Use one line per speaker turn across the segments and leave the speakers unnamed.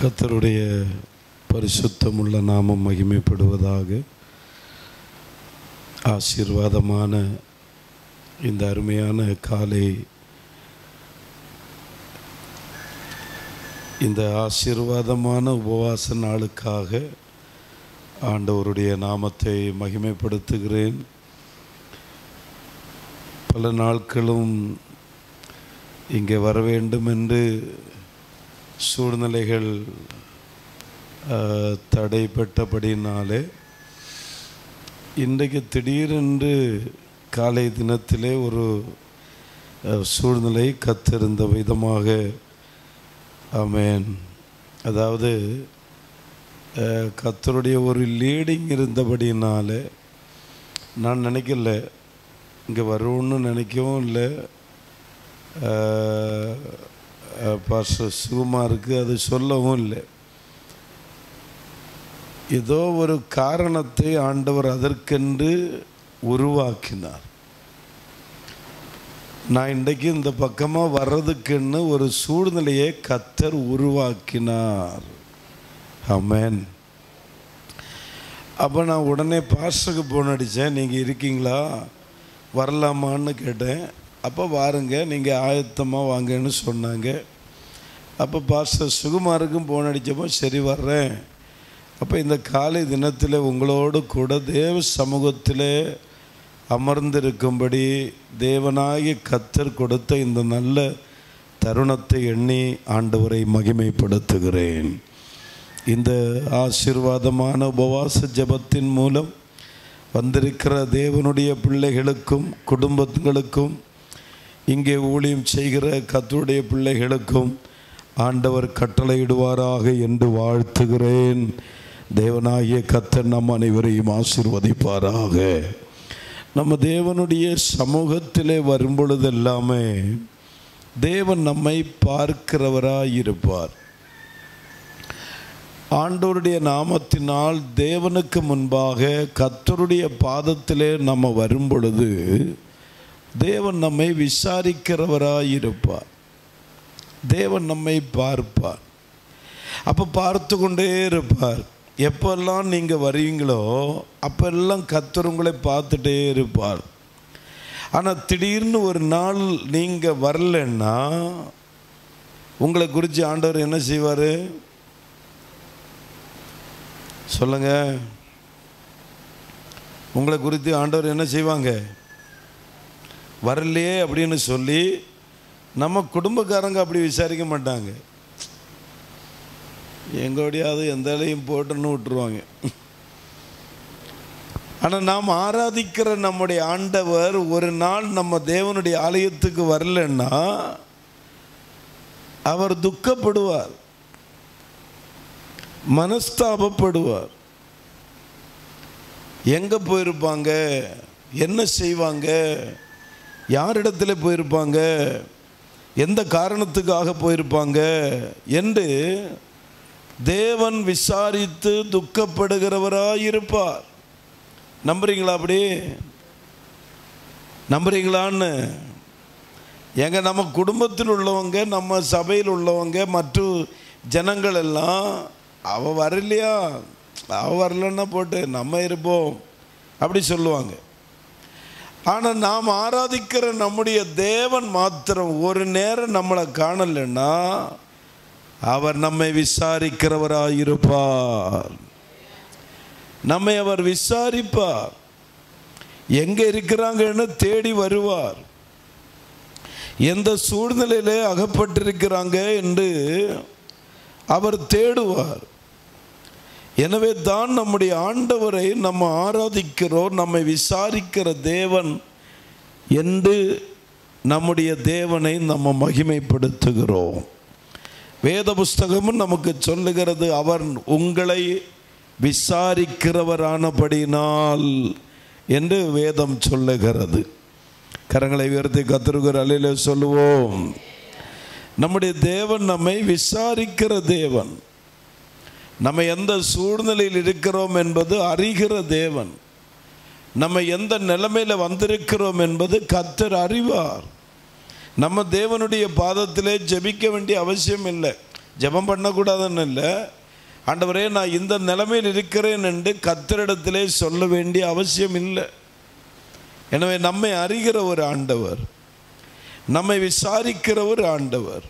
கர்த்தருடைய பரிசுத்தமுள்ள நாமம் மகிமைப்படுவதாக. ஆசீர்வாதமான இந்த அருமையான காலை, இந்த ஆசீர்வாதமான உபவாச நாளுக்காக ஆண்டவருடைய நாமத்தை மகிமைப்படுத்துகிறேன். பல நாட்களும் இங்கே வர வேண்டும் என்று சூழ்நிலைகள் தடைப்பட்டபடினாலே இன்றைக்கு திடீரென்று காலை தினத்திலே ஒரு சூழ்நிலை கத்திருந்த விதமாக, ஆமென், அதாவது கர்த்தருடைய ஒரு லீடிங் இருந்தபடினாலே நான் நினைக்கல இங்கே வருவோன்னு நினைக்கவும் இல்லை. பாஸ்டர் சுகுமாருக்கு அது சொல்லவும் இல்லை. ஏதோ ஒரு காரணத்தை ஆண்டவர் அதற்கென்று உருவாக்கினார். நான் இன்றைக்கு இந்த பக்கமாக வர்றதுக்குன்னு ஒரு சூழ்நிலையை கர்த்தர் உருவாக்கினார். ஆமென். அப்போ நான் உடனே பாஸ்டருக்கு ஃபோன் அடித்தேன். நீங்கள் இருக்கீங்களா, வரலாமான்னு கேட்டேன். அப்போ வாருங்க, நீங்கள் ஆயத்தமாக வாங்கன்னு சொன்னாங்க. அப்போ பாஸ்டர் சுகுமாருக்கும் ஃபோன் அடித்தப்போ சரி வர்றேன். அப்போ இந்த காலை தினத்தில் உங்களோடு கூட தேவ சமூகத்தில் அமர்ந்திருக்கும்படி தேவனாகிய கர்த்தர் கொடுத்த இந்த நல்ல தருணத்தை எண்ணி ஆண்டவரை மகிமைப்படுத்துகிறேன். இந்த ஆசீர்வாதமான உபவாச ஜெபத்தின் மூலம் வந்திருக்கிற தேவனுடைய பிள்ளைகளுக்கும் குடும்பங்களுக்கும் இங்கே ஊழியம் செய்கிற கர்த்தருடைய பிள்ளைகளுக்கும் ஆண்டவர் கட்டளையிடுவாராக என்று வாழ்த்துகிறேன். தேவனாகிய கர்த்தர் நம் அனைவரையும் ஆசீர்வதிப்பாராக. நம்ம தேவனுடைய சமூகத்திலே வரும்பொழுது எல்லாமே தேவன் நம்மை பார்க்கிறவராயிருப்பார். ஆண்டவருடைய நாமத்தினால் தேவனுக்கு முன்பாக கர்த்தருடைய பாதத்திலே நம்ம வரும் பொழுது தேவன் நம்மை விசாரிக்கிறவராயிருப்பார். தேவன் நம்மை பார்ப்பார். அப்போ பார்த்து கொண்டே இருப்பார். எப்பெல்லாம் நீங்கள் வருவீங்களோ அப்பெல்லாம் கர்த்தர் உங்களை பார்த்துட்டே இருப்பார். ஆனால் திடீர்னு ஒரு நாள் நீங்கள் வரலன்னா உங்களை குறித்து ஆண்டவர் என்ன செய்வார் சொல்லுங்க? உங்களை குறித்து ஆண்டவர் என்ன செய்வாங்க? வரலையே அப்படின்னு சொல்லி நம்ம குடும்பக்காரங்க அப்படி விசாரிக்க மாட்டாங்க. எங்கோடையாவது எந்த வேலையும் போட்டுன்னு விட்டுருவாங்க. ஆனால் நாம் ஆராதிக்கிற நம்முடைய ஆண்டவர் ஒரு நாள் நம்ம தேவனுடைய ஆலயத்துக்கு வரலன்னா அவர் துக்கப்படுவார், மனஸ்தாபப்படுவார். எங்கே போயிருப்பாங்க, என்ன செய்வாங்க, யாரிடத்துல போயிருப்பாங்க, எந்த காரணத்துக்காக போயிருப்பாங்க என்று தேவன் விசாரித்து துக்கப்படுகிறவராயிருப்பார். நம்புறீங்களா? அப்படி நம்புறீங்களான்னு எங்க நம்ம குடும்பத்தில் உள்ளவங்க, நம்ம சபையில் உள்ளவங்க, மற்ற ஜனங்கள் எல்லாம் அவ வரலையா, அவ வரலன்னா போட்டு நம்ம இருப்போம் அப்படி சொல்லுவாங்க. ஆனால் நாம் ஆராதிக்கிற நம்முடைய தேவன் மாத்திரம் ஒரு நேரம் நம்மளை காணலைன்னா அவர் நம்மை விசாரிக்கிறவராயிருப்பார். நம்மை அவர் விசாரிப்பார். எங்கே இருக்கிறாங்கன்னு தேடி வருவார். எந்த சூழ்நிலையிலே அகப்பட்டிருக்கிறாங்க என்று அவர் தேடுவார். எனவே தான் நம்முடைய ஆண்டவரை நம்ம ஆராதிக்கிறோம், நம்மை விசாரிக்கிற தேவன் என்று நம்முடைய தேவனை நம்ம மகிமைப்படுத்துகிறோம். வேத புஸ்தகமும் நமக்கு சொல்லுகிறது, அவர் உங்களை விசாரிக்கிறவரானபடினால் என்று வேதம் சொல்லுகிறது. கரங்களை உயர்த்தி கர்த்தருக்கு அல்லேலூயா சொல்லுவோம். நம்முடைய தேவன் நம்மை விசாரிக்கிற தேவன். நம்ம எந்த சூழ்நிலையில் இருக்கிறோம் என்பது அறிகிற தேவன். நம்ம எந்த நிலைமையில் வந்திருக்கிறோம் என்பது கர்த்தர் அறிவார். நம்ம தேவனுடைய பாதத்திலே ஜெபிக்க வேண்டிய அவசியம் இல்லை. ஜெபம் பண்ணக்கூடாதுன்னு இல்லை. ஆண்டவரே நான் இந்த நிலைமையில் இருக்கிறேன் என்று கர்த்தரிடத்திலே சொல்ல வேண்டிய அவசியம் இல்லை. எனவே நம்மை அறிகிற ஒரு ஆண்டவர், நம்மை விசாரிக்கிற ஒரு ஆண்டவர்,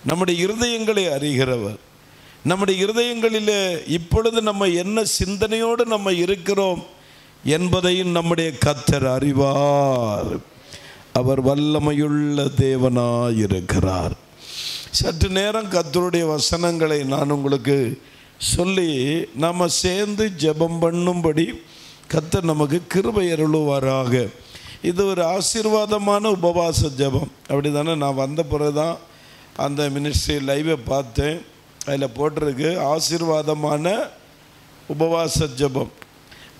நம்முடைய இருதயங்களை அறிகிறவர். நம்முடைய இருதயங்களில் இப்பொழுது நம்ம என்ன சிந்தனையோடு நம்ம இருக்கிறோம் என்பதையும் நம்முடைய கர்த்தர் அறிவார். அவர் வல்லமையுள்ள தேவனாயிருக்கிறார். சற்று நேரம் கர்த்தருடைய வசனங்களை நான் உங்களுக்கு சொல்லி நாம் சேர்ந்து ஜெபம் பண்ணும்படி கர்த்தர் நமக்கு கிருபை அருளுவாராக. இது ஒரு ஆசீர்வாதமான உபவாச ஜெபம். அப்படி தானே? நான் வந்த பிறகு தான் அந்த மினிஸ்ட்ரி லைவை பார்த்தேன். அதில் போட்டிருக்கு ஆசீர்வாதமான உபவாச ஜெபம்.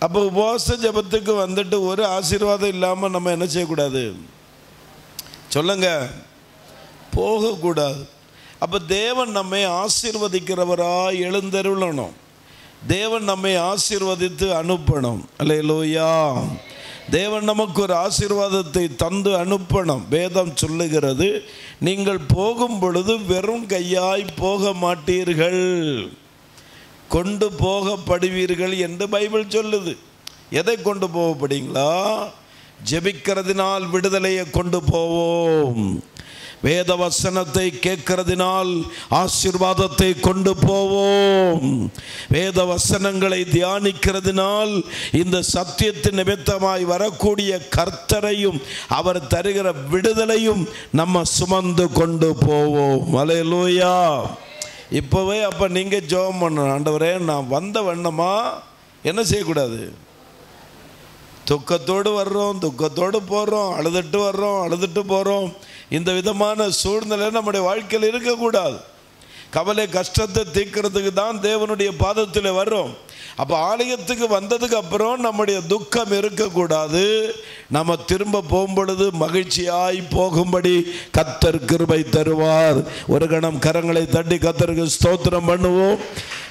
அப்போ உபவாச ஜெபத்துக்கு வந்துட்டு ஒரு ஆசீர்வாதம் இல்லாமல் நம்ம என்ன செய்யக்கூடாது? சொல்லுங்க, போகக்கூடாது. அப்போ தேவன் நம்மை ஆசீர்வதிக்கிறவராய் எழுந்தருளணும். தேவன் நம்மை ஆசீர்வதித்து அனுப்பணும். அல்லேலூயா. தேவன் நமக்கு ஒரு ஆசீர்வாதத்தை தந்து அனுப்பணும். வேதம் சொல்லுகிறது, நீங்கள் போகும் பொழுது வெறும் கையாய் போக மாட்டீர்கள், கொண்டு போகப்படுவீர்கள் என்று பைபிள் சொல்லுது. எதை கொண்டு போகப்படுங்களா? ஜெபிக்கிறதினால் விடுதலையை கொண்டு போவோம். வேத வசனத்தை கேட்கிறதினால் ஆசீர்வாதத்தை கொண்டு போவோம். வேத வசனங்களை தியானிக்கிறதினால் இந்த சத்தியத்தின் நிமித்தமாய் வரக்கூடிய கர்த்தரையும் அவர் தருகிற விடுதலையும் நம்ம சுமந்து கொண்டு போவோம். அல்லேலூயா. இப்போவே அப்போ நீங்கள் ஜெபம் பண்ணணும். ஆண்டவரே, நான் வந்த வண்ணமா என்ன செய்யக்கூடாது? துக்கத்தோடு வர்றோம், துக்கத்தோடு போகிறோம், அழுதுட்டு வர்றோம், அழுதுட்டு போகிறோம். இந்த விதமான சூழ்நிலை நம்முடைய வாழ்க்கையில் இருக்கக்கூடாது. கவலை கஷ்டத்தை தீர்க்கிறதுக்கு தான் தேவனுடைய பாதத்தில் வர்றோம். அப்போ ஆலயத்துக்கு வந்ததுக்கு அப்புறம் நம்முடைய துக்கம் இருக்கக்கூடாது. நம்ம திரும்ப போகும்பொழுது மகிழ்ச்சியாய் போகும்படி கர்த்தர் கிருபை தருவார். ஒரு கணம் கரங்களை தட்டி கர்த்தருக்கு ஸ்தோத்திரம் பண்ணுவோம்.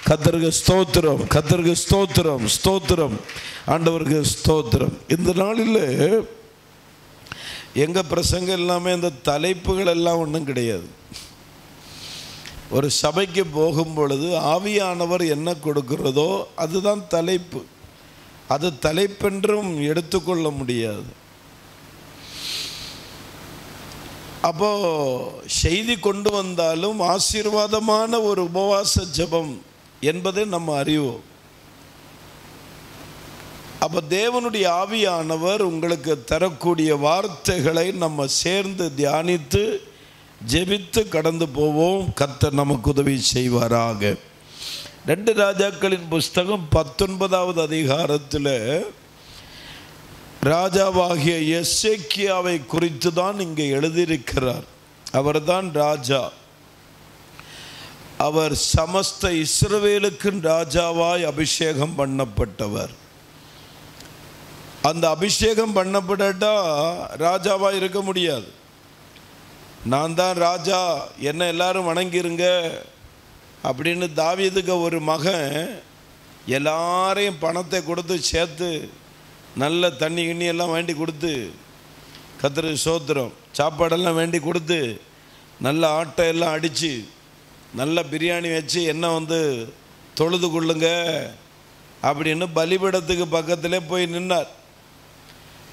கர்த்தருக்கு ஸ்தோத்திரம், கர்த்தருக்கு ஸ்தோத்திரம், ஸ்தோத்திரம், ஆண்டவருக்கு ஸ்தோத்திரம். இந்த நாளில் எங்கள் பிரசங்கம் எல்லாமே இந்த தலைப்புகள் எல்லாம் ஒன்றும் கிடையாது. ஒரு சபைக்கு போகும் பொழுது ஆவியானவர் என்ன கொடுக்கிறதோ அதுதான் தலைப்பு. அது தலைப்பென்றும் எடுத்துக்கொள்ள முடியாது. அப்போ செய்தி கொண்டு வந்தாலும் ஆசீர்வாதமான ஒரு உபவாச ஜெபம் என்பதை நம்ம அறிவோம். அப்போ தேவனுடைய ஆவியானவர் உங்களுக்கு தரக்கூடிய வார்த்தைகளை நம்ம சேர்ந்து தியானித்து ஜெபித்து கடந்து போவோம். கர்த்தர் நமக்கு உதவி செய்வாராக. 2 ராஜாக்களின் புஸ்தகம் 19வது அதிகாரத்தில் ராஜாவாகிய எசேக்கியாவை குறித்து தான் இங்கே எழுதியிருக்கிறார். அவர்தான் ராஜா. அவர் சமஸ்த இஸ்ரவேலுக்கு ராஜாவாய் அபிஷேகம் பண்ணப்பட்டவர். அந்த அபிஷேகம் பண்ணப்படட்டா ராஜாவாக இருக்க முடியாது. நான் தான் ராஜா, என்ன எல்லாரும் வணங்கிருங்க அப்படின்னு தாவீதுக்கு ஒரு மகன் எல்லாரையும் பணத்தை கொடுத்து சேர்த்து நல்ல தண்ணி கிண்ணி எல்லாம் வேண்டி கொடுத்து, கர்த்தருக்கு ஸ்தோத்திரம், சாப்பாடெல்லாம் வேண்டி கொடுத்து நல்ல ஆட்டை எல்லாம் அடித்து நல்ல பிரியாணி வச்சு என்ன தொழுது கொள்ளுங்க அப்படின்னு பலிபீடத்துக்கு பக்கத்திலே போய் நின்னார்.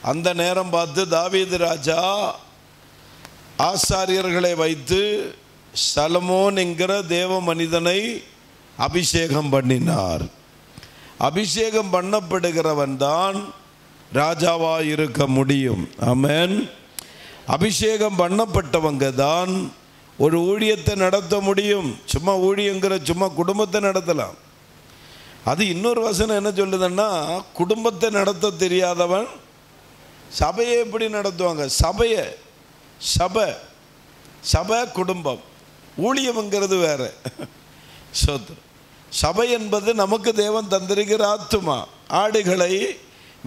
அந்த நேரம் பார்த்து தாவீது ராஜா ஆசாரியர்களை வைத்து சலமோன் என்கிற தேவ மனிதனை அபிஷேகம் பண்ணினார். அபிஷேகம் பண்ணப்படுகிறவன் தான் ராஜாவாக இருக்க முடியும். ஆமென். அபிஷேகம் பண்ணப்பட்டவங்க தான் ஒரு ஊழியத்தை நடத்த முடியும். சும்மா ஊழியங்கிற சும்மா குடும்பத்தை நடத்தலாம். அது இன்னொரு வசனம் என்ன சொல்லுதுன்னா, குடும்பத்தை நடத்த தெரியாதவன் சபையை எப்படி நடத்துவாங்க? சபை குடும்பம், ஊழியம்ங்கிறது வேற. சோத்திரம். சபை என்பது நமக்கு தேவன் தந்திருக்கிற ஆத்துமா, ஆடுகளை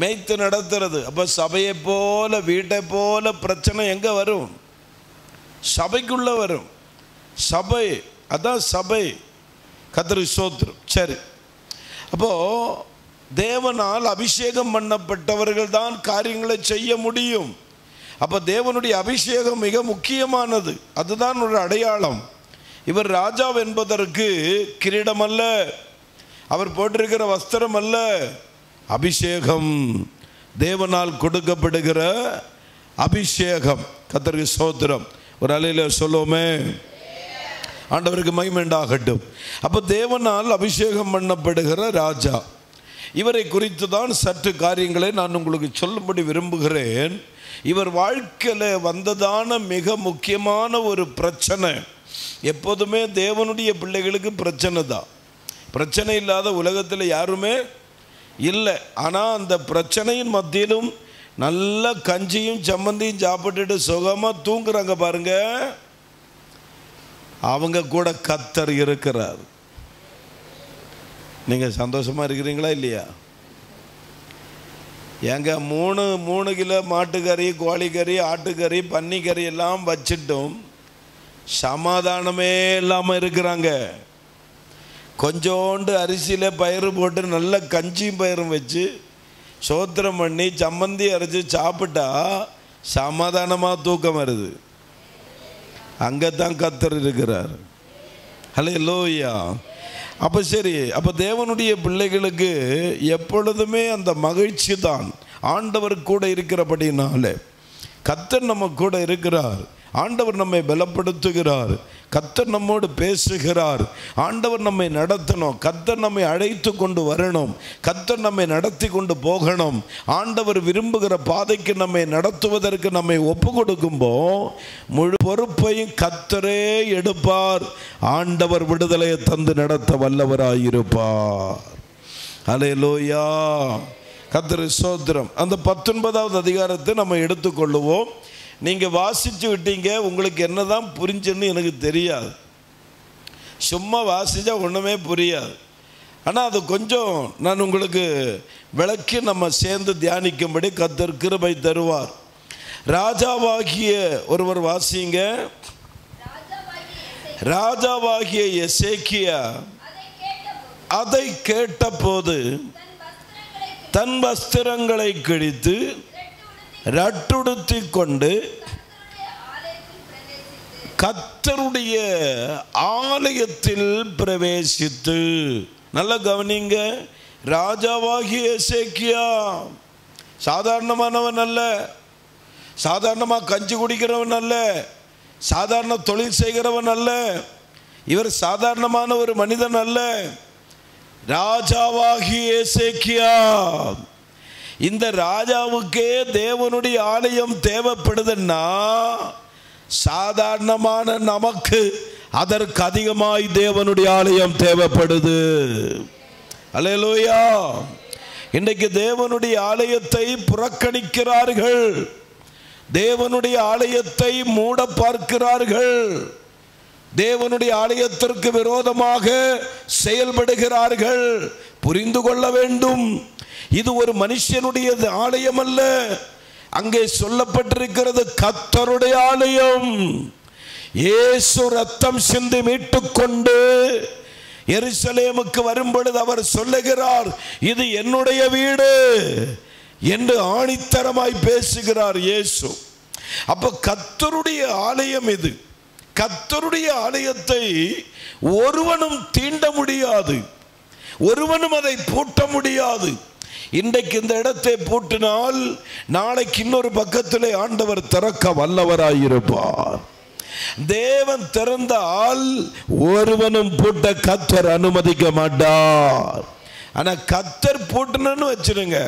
மேய்த்து நடத்துறது. அப்போ சபையை போல வீட்டை போல பிரச்சனை எங்கே வரும்? சபைக்குள்ளே வரும். சபை, அதான் சபை. கர்த்தருக்கு ஸ்தோத்திரம். சரி, அப்போது தேவனால் அபிஷேகம் பண்ணப்பட்டவர்கள் தான் காரியங்களை செய்ய முடியும். அப்போ தேவனுடைய அபிஷேகம் மிக முக்கியமானது. அதுதான் ஒரு அடையாளம். இவர் ராஜா என்பதற்கு கிரீடம் அல்ல, அவர் போட்டிருக்கிற வஸ்திரம் அல்ல, அபிஷேகம், தேவனால் கொடுக்கப்படுகிற அபிஷேகம். கர்த்தருக்கு ஸ்தோத்திரம். ஒரு அலையில சொல்லுவோமே, ஆண்டவருக்கு மகிமை உண்டாகட்டும். அப்போ தேவனால் அபிஷேகம் பண்ணப்படுகிற ராஜா, இவரை குறித்து தான் சற்று காரியங்களை நான் உங்களுக்கு சொல்லும்படி விரும்புகிறேன். இவர் வாழ்க்கையில் வந்ததான மிக முக்கியமான ஒரு பிரச்சனை. எப்போதுமே தேவனுடைய பிள்ளைகளுக்கு பிரச்சனை தான். பிரச்சனை இல்லாத உலகத்தில் யாருமே இல்லை. ஆனால் அந்த பிரச்சனையின் மத்தியிலும் நல்ல கஞ்சியும் சம்மந்தியும் சாப்பிட்டுட்டு சுகமாக தூங்குறாங்க பாருங்க, அவங்க கூட கர்த்தர் இருக்கிறார். நீங்கள் சந்தோஷமாக இருக்கிறீங்களா இல்லையா? ஏங்க 3 கிலோ மாட்டுக்கறி, கோழிக்கறி, ஆட்டுக்கறி, பன்னிக்கறி எல்லாம் வச்சிட்டும் சமாதானமே இல்லாமல் இருக்கிறாங்க. கொஞ்சோண்டு அரிசியில் பயிறு போட்டு நல்ல கஞ்சியும் பயிரும் வச்சு சோத்திரம் பண்ணி சம்மந்தி அரைச்சி சாப்பிட்டா சமாதானமாக தூக்கம் வருது. அங்கே தான் கர்த்தர் இருக்கிறார். ஹல்லேலூயா. அப்போ சரி, அப்போ தேவனுடைய பிள்ளைகளுக்கு எப்பொழுதுமே அந்த மகிழ்ச்சி தான். ஆண்டவர் கூட இருக்கிறபடினால கர்த்தர் நம்ம கூட இருக்கிறார். ஆண்டவர் நம்மை பலப்படுத்துகிறார். கர்த்தர் நம்மோடு பேசுகிறார். ஆண்டவர் நம்மை நடத்தணும். கர்த்தர் நம்மை அழைத்து கொண்டு வரணும். கர்த்தர் நம்மை நடத்தி கொண்டு போகணும். ஆண்டவர் விரும்புகிற பாதைக்கு நம்மை நடத்துவதற்கு நம்மை ஒப்பு கொடுக்கும்போ முழு பொறுப்பையும் கர்த்தரே எடுப்பார். ஆண்டவர் விடுதலையை தந்து நடத்த வல்லவராயிருப்பார். ஹல்லேலூயா. கர்த்தருக்கு ஸ்தோத்திரம். அந்த 19வது அதிகாரத்தை நம்ம எடுத்துக்கொள்ளுவோம். நீங்கள் வாசித்து விட்டீங்க, உங்களுக்கு என்னதான் புரிஞ்சுன்னு எனக்கு தெரியாது. சும்மா வாசித்தா ஒன்றுமே புரியாது. ஆனால் அது கொஞ்சம் நான் உங்களுக்கு விளக்கி நம்ம சேர்ந்து தியானிக்கும்படி கர்த்தர் கிருபை தருவார். ராஜாவாகிய ஒருவர் வாசிங்க. ராஜாவாகிய எசேக்கியா அதை கேட்டபோது தன் வஸ்திரங்களை கிழித்து ரட்டுடுத்தி கொண்டு கர்த்தருடைய ஆலயத்தில் பிரவேசித்து, நல்ல கவனிங்க, ராஜாவாகிய எசேக்கியா சாதாரணமானவன் அல்ல, சாதாரணமாக கஞ்சி குடிக்கிறவன் அல்ல, சாதாரண தொழில் செய்கிறவன் அல்ல, இவர் சாதாரணமான ஒரு மனிதன் அல்ல. ராஜாவாகிய எசேக்கியா, இந்த ராஜாவுக்கே தேவனுடைய ஆலயம் தேவைப்படுதுன்னா சாதாரணமான நமக்கு அதற்கு அதிகமாய் தேவனுடைய ஆலயம் தேவைப்படுது. அல்லேலூயா. இன்றைக்கு தேவனுடைய ஆலயத்தை புறக்கணிக்கிறார்கள். தேவனுடைய ஆலயத்தை மூட பார்க்கிறார்கள். தேவனுடைய ஆலயத்திற்கு விரோதமாக செயல்படுகிறார்கள். புரிந்து கொள்ள வேண்டும், இது ஒரு மனுஷனுடைய ஆலயம் அல்ல. அங்கே சொல்லப்பட்டிருக்கிறது கர்த்தருடைய ஆலயம். இயேசு ரத்தம் சிந்தி மீட்டுக்கொண்டு எருசலேமுக்கு வரும்பொழுது அவர் சொல்லுகிறார், இது என்னுடைய வீடு என்று ஆணித்தரமாய் பேசுகிறார் இயேசு. அப்ப கர்த்தருடைய ஆலயம் இது. கர்த்தருடைய ஆலயத்தை ஒருவனும் தீண்ட முடியாது, ஒருவனும் அதை பூட்ட முடியாது. இன்றைக்கு இந்த இடத்தை பூட்டினால் நாளைக்கு இன்னொரு பக்கத்தில் ஆண்டவர் திறக்க வல்லவராயிருப்பார். தேவன் திறந்தால் ஒருவனும் பூட்ட கர்த்தர் அனுமதிக்க மாட்டார். ஆனா கர்த்தர் பூட்டணும்னு வச்சிருங்க,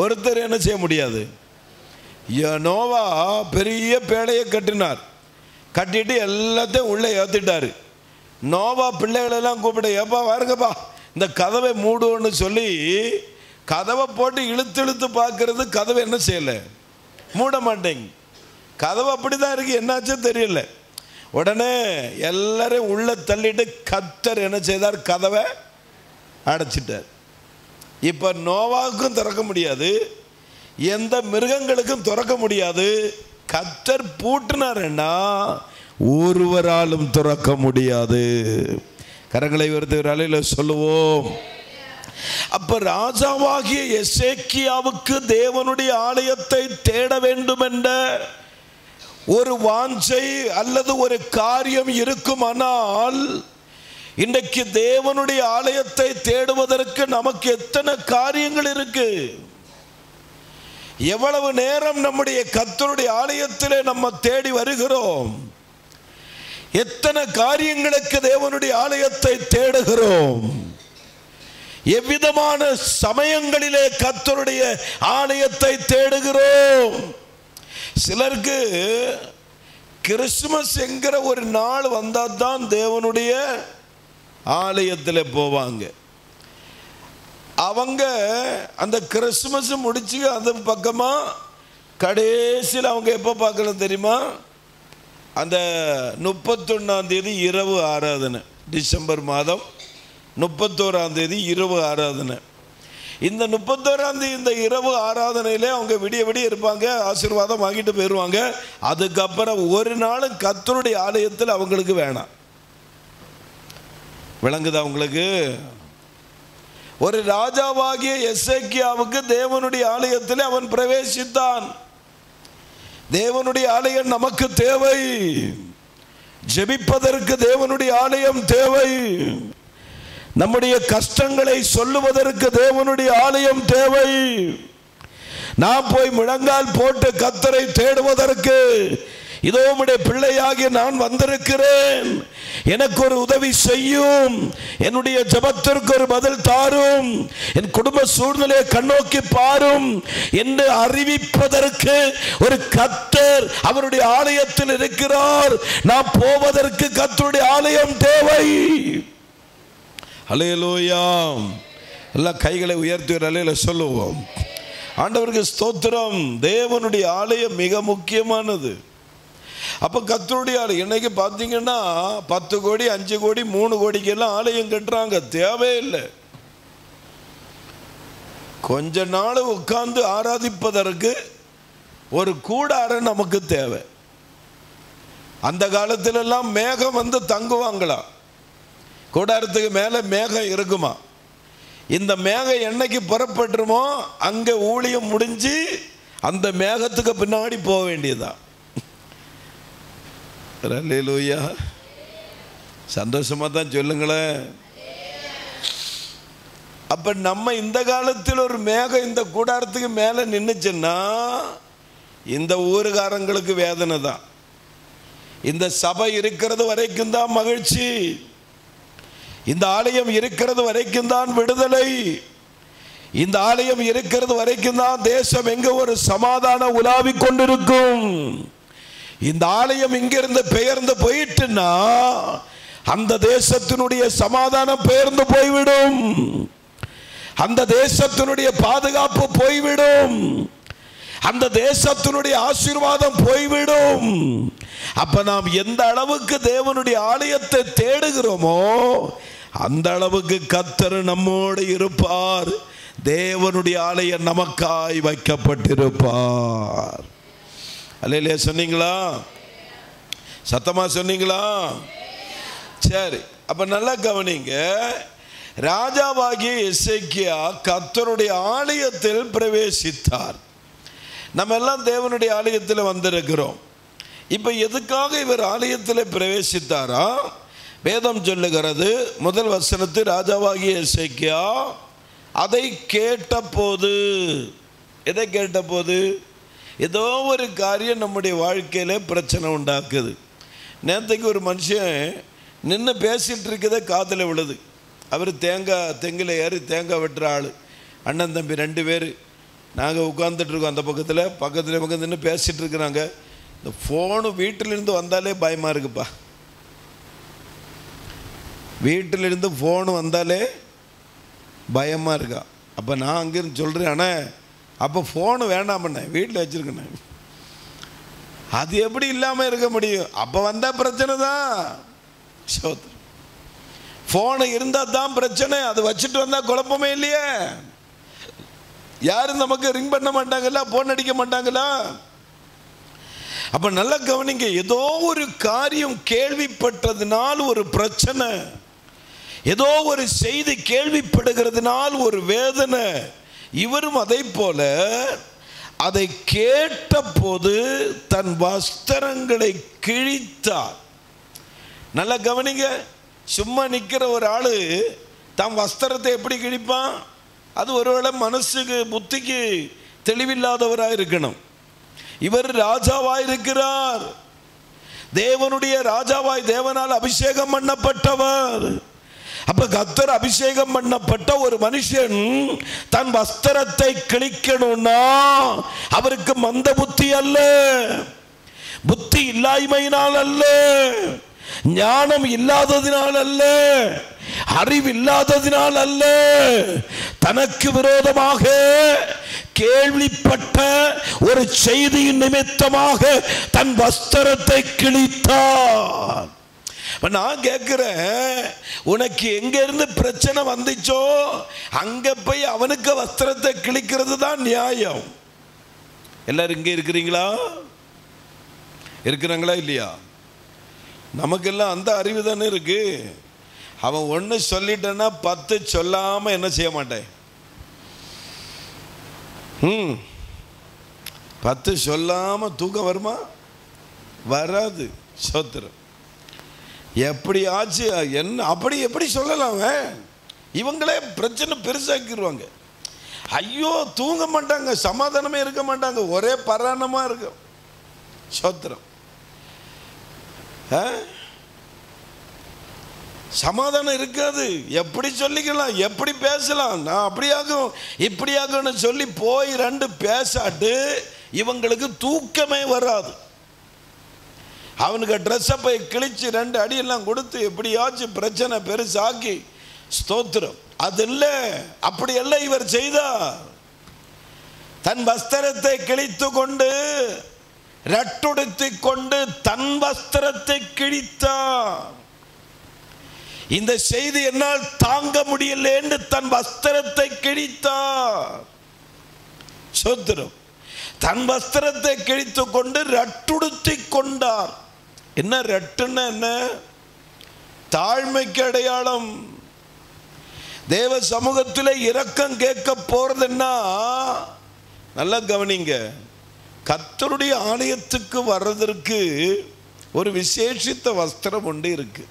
ஒருத்தர் என்ன செய்ய முடியாது. நோவா பெரிய பேழையை கட்டினார், கட்டிட்டு எல்லாத்தையும் உள்ளே ஏற்றிட்டாரு. நோவா பிள்ளைகளெல்லாம் கூப்பிட, ஏப்பா வாருங்கப்பா இந்த கதவை மூடுவோன்னு சொல்லி கதவை போட்டு இழுத்து இழுத்து பார்க்கறது, கதவை என்ன செய்யலை, மூட மாட்டேங்க. கதவை அப்படிதான் இருக்கு, என்னாச்சோ தெரியல. உடனே எல்லாரையும் உள்ள தள்ளிட்டு கர்த்தர் என்ன செய்தார், கதவை அடைச்சிட்டார். இப்போ நோவாவுக்கும் திறக்க முடியாது, எந்த மிருகங்களுக்கும் திறக்க முடியாது. கர்த்தர் பூட்டினார்னா ஒருவராலும் திறக்க முடியாது. கரங்களை உயர்த்தி ஒரு அலையில சொல்லுவோம். அப்ப ராஜாவாகிய எசேக்கியாவுக்கு தேவனுடைய ஆலயத்தை தேட வேண்டும் என்ற ஒரு வாஞ்சை அல்லது ஒரு காரியம் இருக்குமானால், இன்றைக்கு தேவனுடைய ஆலயத்தை தேடுவதற்கு நமக்கு எத்தனை காரியங்கள் இருக்கு. எவ்வளவு நேரம் நம்முடைய கர்த்தருடைய ஆலயத்திலே நம்ம தேடி வருகிறோம். எத்தனை காரியங்களுக்கு தேவனுடைய ஆலயத்தை தேடுகிறோம். எவ்விதமான சமயங்களிலே கர்த்தருடைய ஆலயத்தை தேடுகிறோம். சிலருக்கு கிறிஸ்துமஸ் என்கிற ஒரு நாள் வந்தால் தான் தேவனுடைய ஆலயத்தில் போவாங்க. அவங்க அந்த கிறிஸ்துமஸ் முடிச்சு அந்த பக்கமாக கடைசியில் அவங்க எப்போ பார்க்கலாம் தெரியுமா? அந்த 31ஆம் தேதி இரவு ஆராதனை, டிசம்பர் மாதம் 31ஆம் தேதி இரவு ஆராதனை. இந்த 31ஆம் தேதி இந்த இரவு ஆராதனையில் அவங்க விடிய விடிய இருப்பாங்க, ஆசீர்வாதம் வாங்கிட்டு போயிடுவாங்க. அதுக்கப்புறம் ஒரு நாளும் கர்த்தருடைய ஆலயத்தில் அவங்களுக்கு வேணாம். விளங்குதா உங்களுக்கு? ஒரு ராஜாவாகிய எசேக்கியாவுக்கு தேவனுடைய ஆலயத்தில் அவன் பிரவேசித்தான். தேவனுடைய ஆலயம் நமக்கு தேவை. ஜெபிப்பதற்கு தேவனுடைய ஆலயம் தேவை. நம்முடைய கஷ்டங்களை சொல்லுவதற்கு தேவனுடைய ஆலயம் தேவை. நான் போய் முழங்கால் போட்டு கர்த்தரை தேடுவதற்கு இதோ உம்முடைய பிள்ளையாகிய நான் வந்திருக்கிறேன், எனக்கு ஒரு உதவி செய்யும், என்னுடைய ஜெபத்திற்கு ஒரு பதில் தாரும், என் குடும்ப சூழ்நிலையை கண்ணோக்கி பாரும் என்று அறிவிப்பதற்கு ஒரு கர்த்தர் அவருடைய ஆலயத்தில் இருக்கிறார். நான் போவதற்கு கர்த்தருடைய ஆலயம் தேவை. அல்லேலூயா. எல்லா கைகளை உயர்த்தி ஒரு அல்லேலூயா சொல்லுவோம். ஆண்டவருக்கு ஸ்தோத்திரம். தேவனுடைய ஆலயம் மிக முக்கியமானது. அப்போ கர்த்தருடைய ஆலயம் இன்னைக்கு பார்த்தீங்கன்னா 10 கோடி 5 கோடி 3 கோடிக்கெல்லாம் ஆலயம் கட்டுறாங்க. தேவையில்லை. கொஞ்ச நாள் உட்கார்ந்து ஆராதிப்பதற்கு ஒரு கூடாரம் நமக்கு தேவை. அந்த காலத்திலெல்லாம் மேகம் வந்து தங்குவாங்களா? கூடாரத்துக்கு மேலே மேகம் இருக்குமா? இந்த மேகம் என்னைக்கு புறப்பட்டுருமோ அங்கே ஊழியம் முடிஞ்சு அந்த மேகத்துக்கு பின்னாடி போக வேண்டியதா. அல்லேலூயா. சந்தோஷமா தான் சொல்லுங்களேன். அப்ப நம்ம இந்த காலத்தில் ஒரு மேகம் இந்த கூடாரத்துக்கு மேலே நின்றுச்சுன்னா இந்த ஊருகாரங்களுக்கு வேதனை தான். இந்த சபை இருக்கிறது வரைக்கும் தான் மகிழ்ச்சி. இந்த ஆலயம் இருக்கிறது வரைக்கும் தான் விடுதலை. இந்த ஆலயம் இருக்கிறது வரைக்கும் தான் தேசம் எங்க ஒரு சமாதான உலாவி கொண்டிருக்கும். இந்த ஆலயம் இங்கிருந்து பெயர்ந்து போயிட்டுன்னா அந்த தேசத்தினுடைய சமாதானம் பெயர்ந்து போய்விடும். அந்த தேசத்தினுடைய பாதுகாப்பு போய்விடும். அந்த தேசத்தினுடைய ஆசீர்வாதம் போய்விடும். அப்ப நாம் எந்த அளவுக்கு தேவனுடைய ஆலயத்தை தேடுகிறோமோ அந்த அளவுக்கு கர்த்தர் நம்மோடு இருப்பார். தேவனுடைய ஆலயம் நமக்காய் வைக்கப்பட்டிருப்பார். அல்லேலூயா சொன்னீங்களா? சத்தமா சொன்னீங்களா? சரி, அப்ப நல்லா கவனிங்க. ராஜாவாகிய எசேக்கியா கர்த்தருடைய ஆலயத்தில் பிரவேசித்தார். நம்ம எல்லாம் தேவனுடைய ஆலயத்தில் வந்திருக்கிறோம். இப்போ எதுக்காக இவர் ஆலயத்தில் பிரவேசித்தாரா? வேதம் சொல்லுகிறது முதல் வசனத்தில் ராஜாவாகிய எசேக்கியா அதை கேட்டபோது. எதை கேட்டபோது? ஏதோ ஒரு காரியம் நம்முடைய வாழ்க்கையில் பிரச்சனை உண்டாக்குது. நேற்றுக்கு ஒரு மனுஷன் நின்று பேசிகிட்டு இருக்கதே காதில் விழுது. அவர் தெங்கில் ஏறி தேங்காய் வெட்டுற ஆள். அண்ணன் தம்பி 2 பேர். நாங்கள் உட்காந்துட்ருக்கோம் அந்த பக்கத்தில் பக்கம் நின்று பேசிகிட்டு இருக்கிறாங்க. இந்த ஃபோனு வீட்டிலிருந்து வந்தாலே பயமாக இருக்குப்பா. வீட்டிலிருந்து ஃபோனு வந்தாலே பயமாக இருக்கா. அப்போ நான் அங்கேருந்து சொல்கிறேன், அண்ணே அப்போ ஃபோனு வேண்டாமண்ணே, வீட்டில் வச்சுருக்கண்ணே. அது எப்படி இல்லாமல் இருக்க முடியும்? அப்போ வந்தால் பிரச்சனை தான். சோத்திரம். ஃபோனு இருந்தால் தான் பிரச்சனை. அது வச்சுட்டு வந்தால் குழப்பமே இல்லையே. யாரும் நமக்கு ரிங் பண்ண மாட்டாங்களா? ஃபோன் அடிக்க மாட்டாங்களா? அப்போ நல்லா கவனிங்க. ஏதோ ஒரு காரியம் கேள்விப்பட்டதுனால் ஒரு பிரச்சனை, ஏதோ ஒரு செய்தி கேள்விப்படுகிறதுனால் ஒரு வேதனை. இவரும் அதை போல அதை கேட்டபோது தன் வஸ்திரங்களை கிழித்தார். நல்லா கவனிங்க, சும்மா நிற்கிற ஒரு ஆளு தன் வஸ்திரத்தை எப்படி கிழிப்பான்? அது ஒருவேளை மனசுக்கு புத்திக்கு தெளிவில்லாதவராக இருக்கணும். இவர் ராஜாவாய் இருக்கிறார், தேவனுடைய ராஜாவாய், தேவனால் அபிஷேகம் பண்ணப்பட்டவர். அப்ப கர்த்தர் அபிஷேகம் பண்ணப்பட்ட ஒரு மனுஷன் தன் வஸ்திரத்தை கிழிக்கணும்னா அவருக்கு மந்த புத்தி அல்ல, புத்தி இல்லாய்மையினால் அல்ல, ஞானம் இல்லாததினால் அல்ல, அறிவில்லாததினால் அல்ல, தனக்கு விரோதமாக கேள்விப்பட்ட ஒரு செய்தியின் நிமித்தமாக தன் வஸ்திரத்தை கிழித்தார். நான் கேட்கிறேன், உனக்கு எங்க இருந்து பிரச்சனை வந்துச்சோ அங்க போய் அவனுக்கு வஸ்திரத்தை கிழிக்கிறது தான் நியாயம். எல்லாரும் இங்க இருக்கிறீங்களா? இருக்கிறாங்களா இல்லையா? நமக்கெல்லாம் அந்த அறிவு தானே இருக்கு. அவன் ஒன்று சொல்லிட்டேன்னா 10 சொல்லாம என்ன செய்ய மாட்டேன். 10 சொல்லாம தூக்கம் வருமா? வராது. சோத்திரம். எப்படி ஆச்சு என்ன? அப்படி எப்படி சொல்லலாம்? இவங்களே பிரச்சனை பெருசாக்கிடுவாங்க. ஐயோ, தூங்க மாட்டாங்க, சமாதானமே இருக்க மாட்டாங்க, ஒரே பராணமா இருக்கும். சோத்திரம். சமாதானம் இருக்காது. எப்படி சொல்லிக்கலாம், எப்படி பேசலாம், நான் அப்படியாகும் இப்படியாகும்னு சொல்லி போய் 2 பேசாட்டு இவங்களுக்கு தூக்கமே வராது. அவனுக்கு ட்ரெஸ்ஸை போய் கிழிச்சு 2 அடியெல்லாம் கொடுத்து எப்படியாச்சும் பிரச்சனை பெருசாக்கி, ஸ்தோத்திரம். அது இல்லை, அப்படி எல்லாம் இவர் செய்தார். தன் வஸ்திரத்தை கிழித்து கொண்டு ரட்டுடுத்திக் கொண்டு தன் வஸ்திரத்தை கிழித்தார். இந்த செய்தி என்னால் தாங்க முடியல என்று தன் வஸ்திரத்தை கிழித்தார். ஸ்தோத்திரம். தன் வஸ்திரத்தை கிழித்து கொண்டு ரட்டுடுத்திக் கொண்டார். என்ன ரட்டுன்னா என்ன? தாழ்மைக்கு அடையாளம். தேவ சமூகத்தில் இரக்கம் கேட்க போறதுன்னா நல்லா கவனிங்க, கர்த்தருடைய ஆலயத்துக்கு வர்றதற்கு ஒரு விசேஷித்த வஸ்திரம் ஒன்று இருக்கு.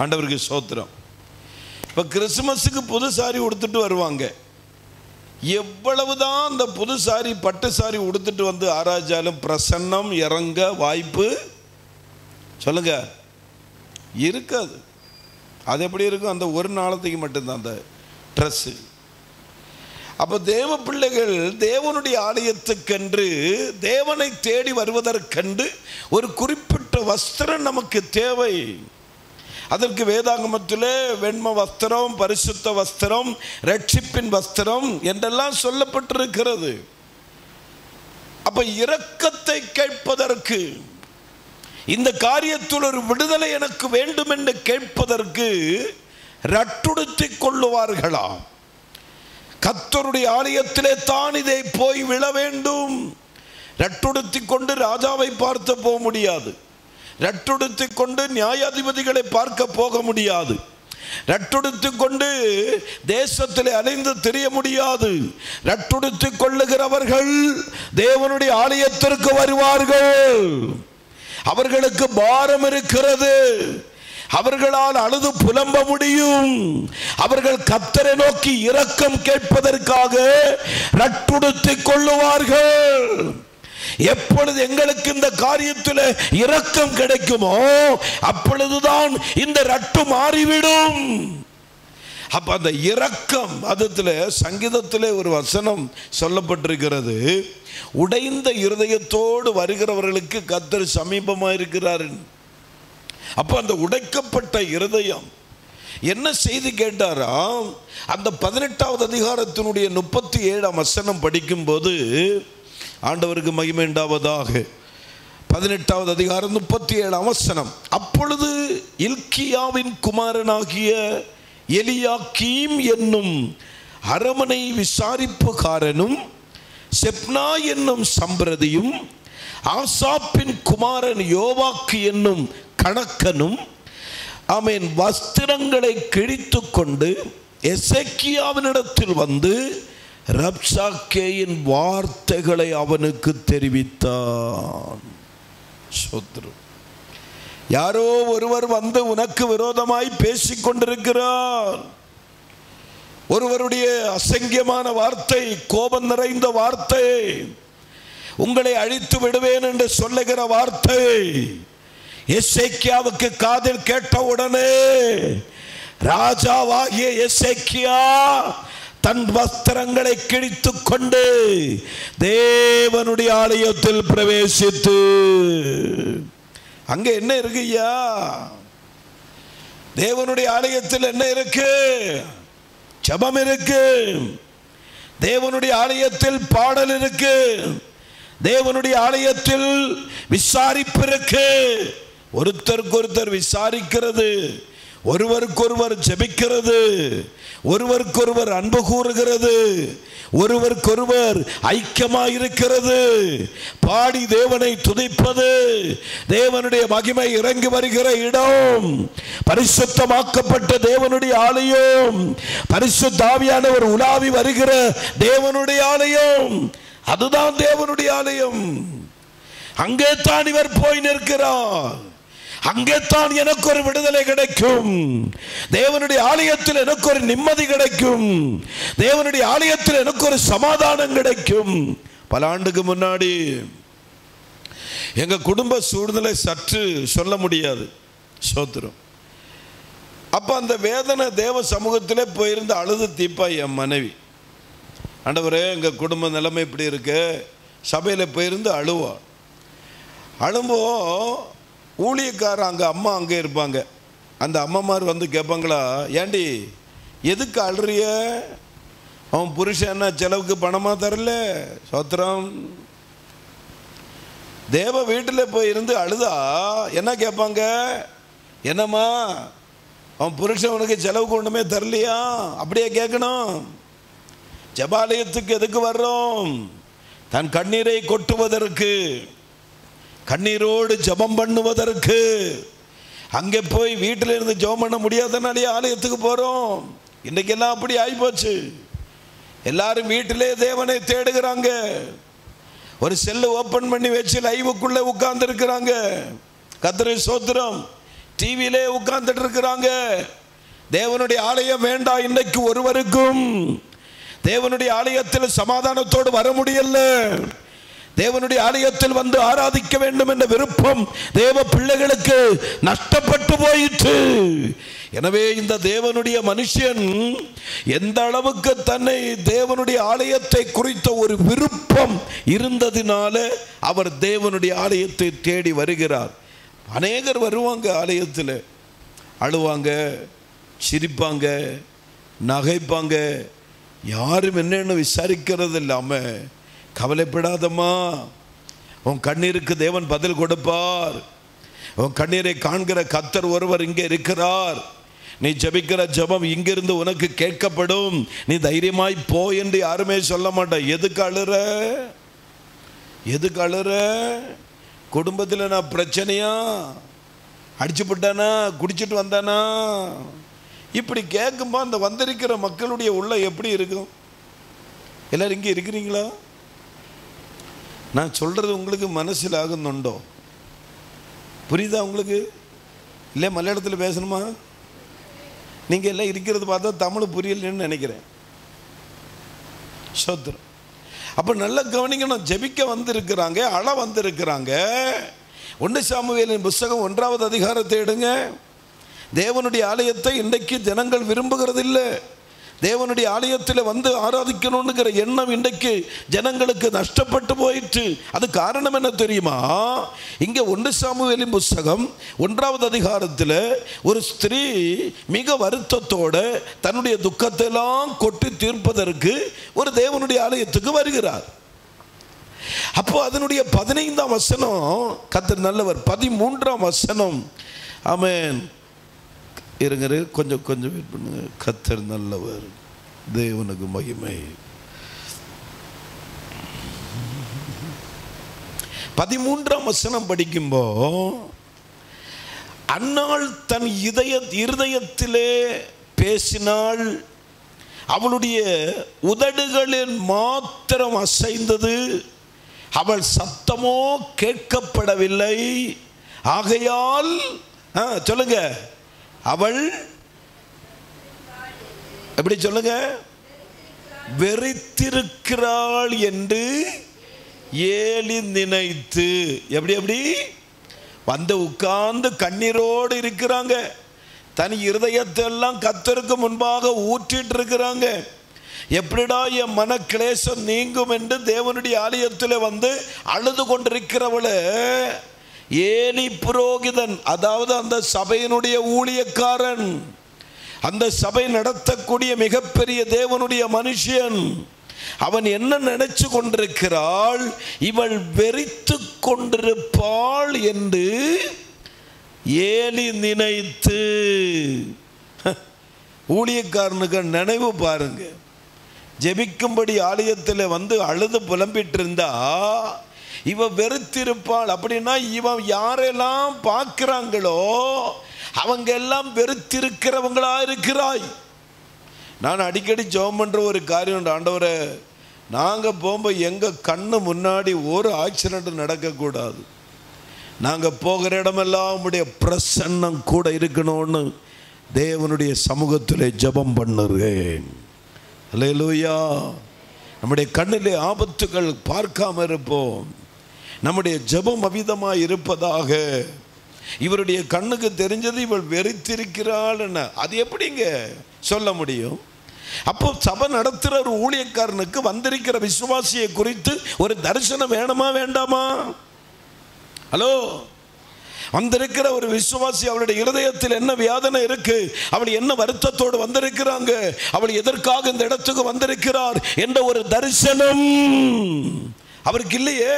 ஆண்டவருக்கு ஸ்தோத்திரம். இப்போ கிறிஸ்துமஸுக்கு புது சாரி உடுத்துட்டு வருவாங்க. எவ்வளவுதான் அந்த புது சாரி பட்டு சாரி உடுத்துட்டு வந்து ஆராய்ச்சாலும் பிரசன்னம் இறங்க வாய்ப்பு சொல்லுங்க இருக்காது. அது எப்படி இருக்கும்? அந்த ஒரு நாளத்துக்கு மட்டும்தான் அந்த ட்ரெஸ்ஸு. அப்போ தேவ பிள்ளைகள் தேவனுடைய ஆலயத்துக்கென்று, தேவனை தேடி வருவதற்கென்று ஒரு குறிப்பிட்ட வஸ்திரம் நமக்கு தேவை. அதற்கு வேதாகமத்திலே வெண்ம வஸ்திரம், பரிசுத்த வஸ்திரம், ரட்சிப்பின் வஸ்திரம் என்றெல்லாம் சொல்லப்பட்டிருக்கிறது. அப்ப இரக்கத்தை கேட்பதற்கு, இந்த காரியத்தில் ஒரு விடுதலை எனக்கு வேண்டும் என்று கேட்பதற்கு ரட்டுடுத்திக் கொள்ளுவார்களாம். கர்த்தருடைய ஆலயத்திலே தான் இதை போய் விழ வேண்டும். ரட்டுடுத்திக் கொண்டு ராஜாவை பார்த்து போக முடியாது, ரட்டுடுத்திக் கொண்டு நியாயாதிபதிகளை பார்க்க போக முடியாது, ரட்டுடுத்திக் கொண்டு தேசத்தில் அலைந்து திரிய முடியாது. ரட்டுடுத்திக் கொள்ளுகிறவர்கள் தேவனுடைய ஆலயத்திற்கு வருவார்கள். அவர்களுக்கு பாரம் இருக்கிறது, அவர்களால் அழுது புலம்ப முடியும். அவர்கள் கர்த்தரை நோக்கி இரக்கம் கேட்பதற்காக ரட்டுடுத்திக் கொள்ளுவார்கள். எப்பொழுது எங்களுக்கு இந்த காரியத்தில் இரக்கம் கிடைக்குமோ அப்பொழுதுதான் இந்த ரட்டு மாறிவிடும். அப்ப அந்த இரக்கம், அதுல சங்கீதத்திலே ஒரு வசனம் சொல்லப்பட்டிருக்கிறது, உடைந்த இருதயத்தோடு வருகிறவர்களுக்கு கர்த்தர் சமீபமாக இருக்கிறார். அப்ப அந்த உடைக்கப்பட்ட இருதயம் என்ன செய்தி கேட்டாரா? அந்த 18வது அதிகாரத்தினுடைய 37ஆம் வசனம் படிக்கும் போது, ஆண்டவருக்கு மகிமை உண்டாவதாக, 18வது அதிகாரம் 37ஆம் வசனம். அப்பொழுது இல்க்கியாவின் குமாரனாகிய எலியாக்கீம் என்னும் அரமனை விசாரிப்புக்காரனும் செப்னா என்னும் சம்பிரதியும் ஆசாப்பின் குமாரன் யோவாக்கு என்னும் கணக்கனும் ஆமென் வஸ்திரங்களை கிழித்து கொண்டு எசேக்கியாவினிடத்தில் வந்து ரப்சாக்கேயின் வார்த்தைகளை அவனுக்கு தெரிவித்தான். சோத்ரம். யாரோ ஒருவர் வந்து உனக்கு விரோதமாய் பேசிக் கொண்டிருக்கிறார். ஒருவருடைய அசங்கியமான வார்த்தை, கோபம் நிறைந்த வார்த்தை, உங்களை அழித்து விடுவேன் என்று சொல்லுகிற வார்த்தை எசேக்கியாவுக்கு காதில் கேட்டவுடனே ராஜாவாகிய எசேக்கியா தன் வஸ்திரங்களை கிழித்துக் கொண்டு தேவனுடைய ஆலயத்தில் பிரவேசித்து, அங்க என்ன இருக்குய்யா? தேவனுடைய ஆலயத்தில் என்ன இருக்கு? ஜெபம் இருக்கு. தேவனுடைய ஆலயத்தில் பாடல் இருக்கு. தேவனுடைய ஆலயத்தில் விசாரிப்பு இருக்கு. ஒருத்தருக்கு ஒருத்தர் விசாரிக்கிறது, ஒருவருக்கொருவர் ஜெபிக்கிறது, ஒருவருக்கொருவர் அன்பு கூறுகிறது, ஒருவருக்கொருவர் ஐக்கியமாயிருக்கிறது, பாடி தேவனை துதிப்பது, தேவனுடைய மகிமை இறங்கி வருகிற இடம், பரிசுத்தமாக்கப்பட்ட தேவனுடைய ஆலயம், பரிசுத்த ஆவியானவர் உலாவி வருகிற தேவனுடைய ஆலயம், அதுதான் தேவனுடைய ஆலயம். அங்கே தான் இவர் போய் நிற்கிறார். அங்கே தான் எனக்கு ஒரு விடுதலை கிடைக்கும். தேவனுடைய ஆலயத்தில் எனக்கு ஒரு நிம்மதி கிடைக்கும். தேவனுடைய ஆலயத்தில் எனக்கு ஒரு சமாதானம் கிடைக்கும். பல ஆண்டுக்கு முன்னாடி எங்க குடும்ப சூழ்நிலை சற்று சொல்ல முடியாது. சோத்திரம். அப்ப அந்த வேதனை தேவ சமூகத்திலே போயிருந்து அழுது தீப்பா என் மனைவி, ஆண்டவரே எங்க குடும்ப நிலைமை இப்படி இருக்கு, சபையில போயிருந்து அழுவா. அழும்போ ஊழியக்காரன் அங்கே அம்மா அங்கே இருப்பாங்க. அந்த அம்மாமார் வந்து கேட்பாங்களா, ஏண்டி எதுக்கு அழுறிய? அவன் புருஷன் என்ன செலவுக்கு பணமாக தரல? சோத்திரம். தேவ வீட்டில் போய் இருந்து அழுதா என்ன கேட்பாங்க? என்னம்மா அவன் புருஷன் உனக்கு செலவுக்கு ஒன்றுமே தரலையா? அப்படியே கேட்கணும். ஜெபாலயத்துக்கு எதுக்கு வர்றோம்? தன் கண்ணீரை கொட்டுவதற்கு, கண்ணீரோடு ஜெபம் பண்ணுவதற்கு. அங்கே போய் வீட்டில் இருந்து ஜெபம் பண்ண முடியாதனாலே ஆலயத்துக்கு போகிறோம். இன்றைக்கெல்லாம் அப்படி ஆகிப்போச்சு. எல்லாரும் வீட்டிலே தேவனை தேடுகிறாங்க. ஒரு செல்லு ஓப்பன் பண்ணி வச்சு லைவுக்குள்ளே உட்கார்ந்து இருக்கிறாங்க. கர்த்தரை ஸ்தோத்திரம். டிவியிலே உட்கார்ந்துட்டு இருக்கிறாங்க. தேவனுடைய ஆலயம் வேண்டாம். இன்றைக்கு ஒருவருக்கும் தேவனுடைய ஆலயத்தில் சமாதானத்தோடு வர முடியல. தேவனுடைய ஆலயத்தில் வந்து ஆராதிக்க வேண்டும் என்ற விருப்பம் தேவ பிள்ளைகளுக்கு நஷ்டப்பட்டு போயிற்று. எனவே இந்த தேவனுடைய மனுஷன் எந்த அளவுக்கு தன்னை தேவனுடைய ஆலயத்தை குறித்த ஒரு விருப்பம் இருந்ததினால அவர் தேவனுடைய ஆலயத்தை தேடி வருகிறார். அநேகர் வருவாங்க, ஆலயத்தில் அழுவாங்க, சிரிப்பாங்க, நகைப்பாங்க. யாரும் என்னன்னு விசாரிக்கிறது இல்லாமல், கவலைப்படாதம்மா, உன் கண்ணீருக்கு தேவன் பதில் கொடுப்பார். உன் கண்ணீரை காண்கிற கர்த்தர் ஒருவர் இங்கே இருக்கிறார். நீ ஜெபிக்கிற ஜெபம் இங்கிருந்து உனக்கு கேட்கப்படும். நீ தைரியமாய் போ என்று யாருமே சொல்ல மாட்டேன். எதுக்கு அழுற? எதுக்கு அழுற? குடும்பத்தில் நான் பிரச்சனையா? அடிச்சு போட்டானா? குடிச்சிட்டு வந்தானா? இப்படி கேட்கும்போது அந்த வந்திருக்கிற மக்களுடைய உள்ள எப்படி இருக்கும்? எல்லாரும் இங்கே இருக்கிறீங்களா? நான் சொல்றது உங்களுக்கு மனசில் ஆகுന്നുണ്ടോ? புரியுதா உங்களுக்கு? இல்லை மலையாளத்தில் பேசணுமா? நீங்கள் எல்லாம் இருக்கிறது பார்த்தா தமிழ் புரியலன்னு நினைக்கிறேன். சோத்திரம். அப்போ நல்லா கவனிக்கணும். ஜெபிக்க வந்திருக்கிறாங்க, அழ வந்திருக்கிறாங்க. 1 சாமுவேலின் புஸ்தகம் 1வது அதிகாரத்தை எடுங்க. தேவனுடைய ஆலயத்தை இன்றைக்கு ஜனங்கள் விரும்புகிறது இல்லை. தேவனுடைய ஆலயத்தில் வந்து ஆராதிக்கணும்னுங்கிற எண்ணம் இன்றைக்கு ஜனங்களுக்கு நஷ்டப்பட்டு போயிற்று. அது காரணம் என்ன தெரியுமா? இங்கே 1 சாமுவேலின் புஸ்தகம் 1வது அதிகாரத்தில் ஒரு ஸ்திரீ மிக வருத்தத்தோடு தன்னுடைய துக்கத்தெல்லாம் கொட்டி தீர்ப்பதற்கு ஒரு தேவனுடைய ஆலயத்துக்கு வருகிறார். அப்போ அதனுடைய 15ஆம் வசனம், கர்த்தர் நல்லவர். 13ஆம் வசனம், ஆமென். இருங்க, கொஞ்சம் வெயிட் பண்ணுங்க. கர்த்தர் நல்லவர், தேவனுக்கு மகிமை. 13ஆம் வசனம் படிக்கும்போ, அன்னாள் தன் இருதயத்திலே பேசினாள், அவளுடைய உதடுகளில் மாத்திரம் அசைந்தது, அவள் சத்தமோ கேட்கப்படவில்லை. ஆகையால் சொல்லுங்க, அவள் எப்படி சொல்லுங்க, வெறித்திருக்கிறாள் என்று ஏலி நினைத்து. எப்படி வந்து உட்கார்ந்து கண்ணீரோடு இருக்கிறாங்க. தனி இருதயத்தை எல்லாம் கர்த்தருக்கு முன்பாக ஊற்றிட்டு இருக்கிறாங்க. எப்படிடா என் மன கிளேசம் நீங்கும் என்று தேவனுடைய ஆலயத்தில் வந்து அழுது கொண்டிருக்கிறவள ஏலி புரோகிதன், அதாவது அந்த சபையினுடைய ஊழியக்காரன், அந்த சபை நடத்தக்கூடிய மிகப்பெரிய தேவனுடைய மனுஷன், அவன் என்ன நினைச்சு கொண்டிருக்கிறாள், இவள் வெறித்து கொண்டிருப்பாள் என்று ஏலி நினைத்து. ஊழியக்காரனுக்கு நினைவு பாருங்க. ஜெபிக்கும்படி ஆலயத்தில் வந்து அழுது புலம்பிட்டு இருந்தா இவ வெறுத்திருப்பாள். அப்படின்னா இவன் யாரெல்லாம் பார்க்கிறாங்களோ அவங்க எல்லாம் வெறுத்திருக்கிறவங்களா இருக்கிறாய். நான் அடிக்கடி ஜெபம் பண்ற ஒரு காரியம், ஆண்டவரே நாங்கள் போகும்போது எங்கள் கண்ணு முன்னாடி ஒரு ஆக்சிடென்ட் நடக்கக்கூடாது, நாங்கள் போகிற இடமெல்லாம் உம்முடைய பிரசன்னம் கூட இருக்கணும்னு தேவனுடைய சமூகத்தில் ஜெபம் பண்ணுறேன். அல்லேலூயா. நம்முடைய கண்ணிலே ஆபத்துகள் பார்க்காம இருப்போம். நம்முடைய ஜெபம் அவிதமாக இருப்பதாக. இவருடைய கண்ணுக்கு தெரிஞ்சது இவள் வெறித்திருக்கிறாள். அது எப்படிங்க சொல்ல முடியும்? அப்போ சபை நடத்துகிற ஒரு ஊழியக்காரனுக்கு வந்திருக்கிற விசுவாசியை குறித்து ஒரு தரிசனம் வேணுமா வேண்டாமா? ஹலோ, வந்திருக்கிற ஒரு விசுவாசி, அவளுடைய இருதயத்தில் என்ன வேதனை இருக்கு, அவள் என்ன வருத்தத்தோடு வந்திருக்கிறாங்க, அவள் எதற்காக இந்த இடத்துக்கு வந்திருக்கிறார் என்ற ஒரு தரிசனம் அவருக்கு இல்லையே.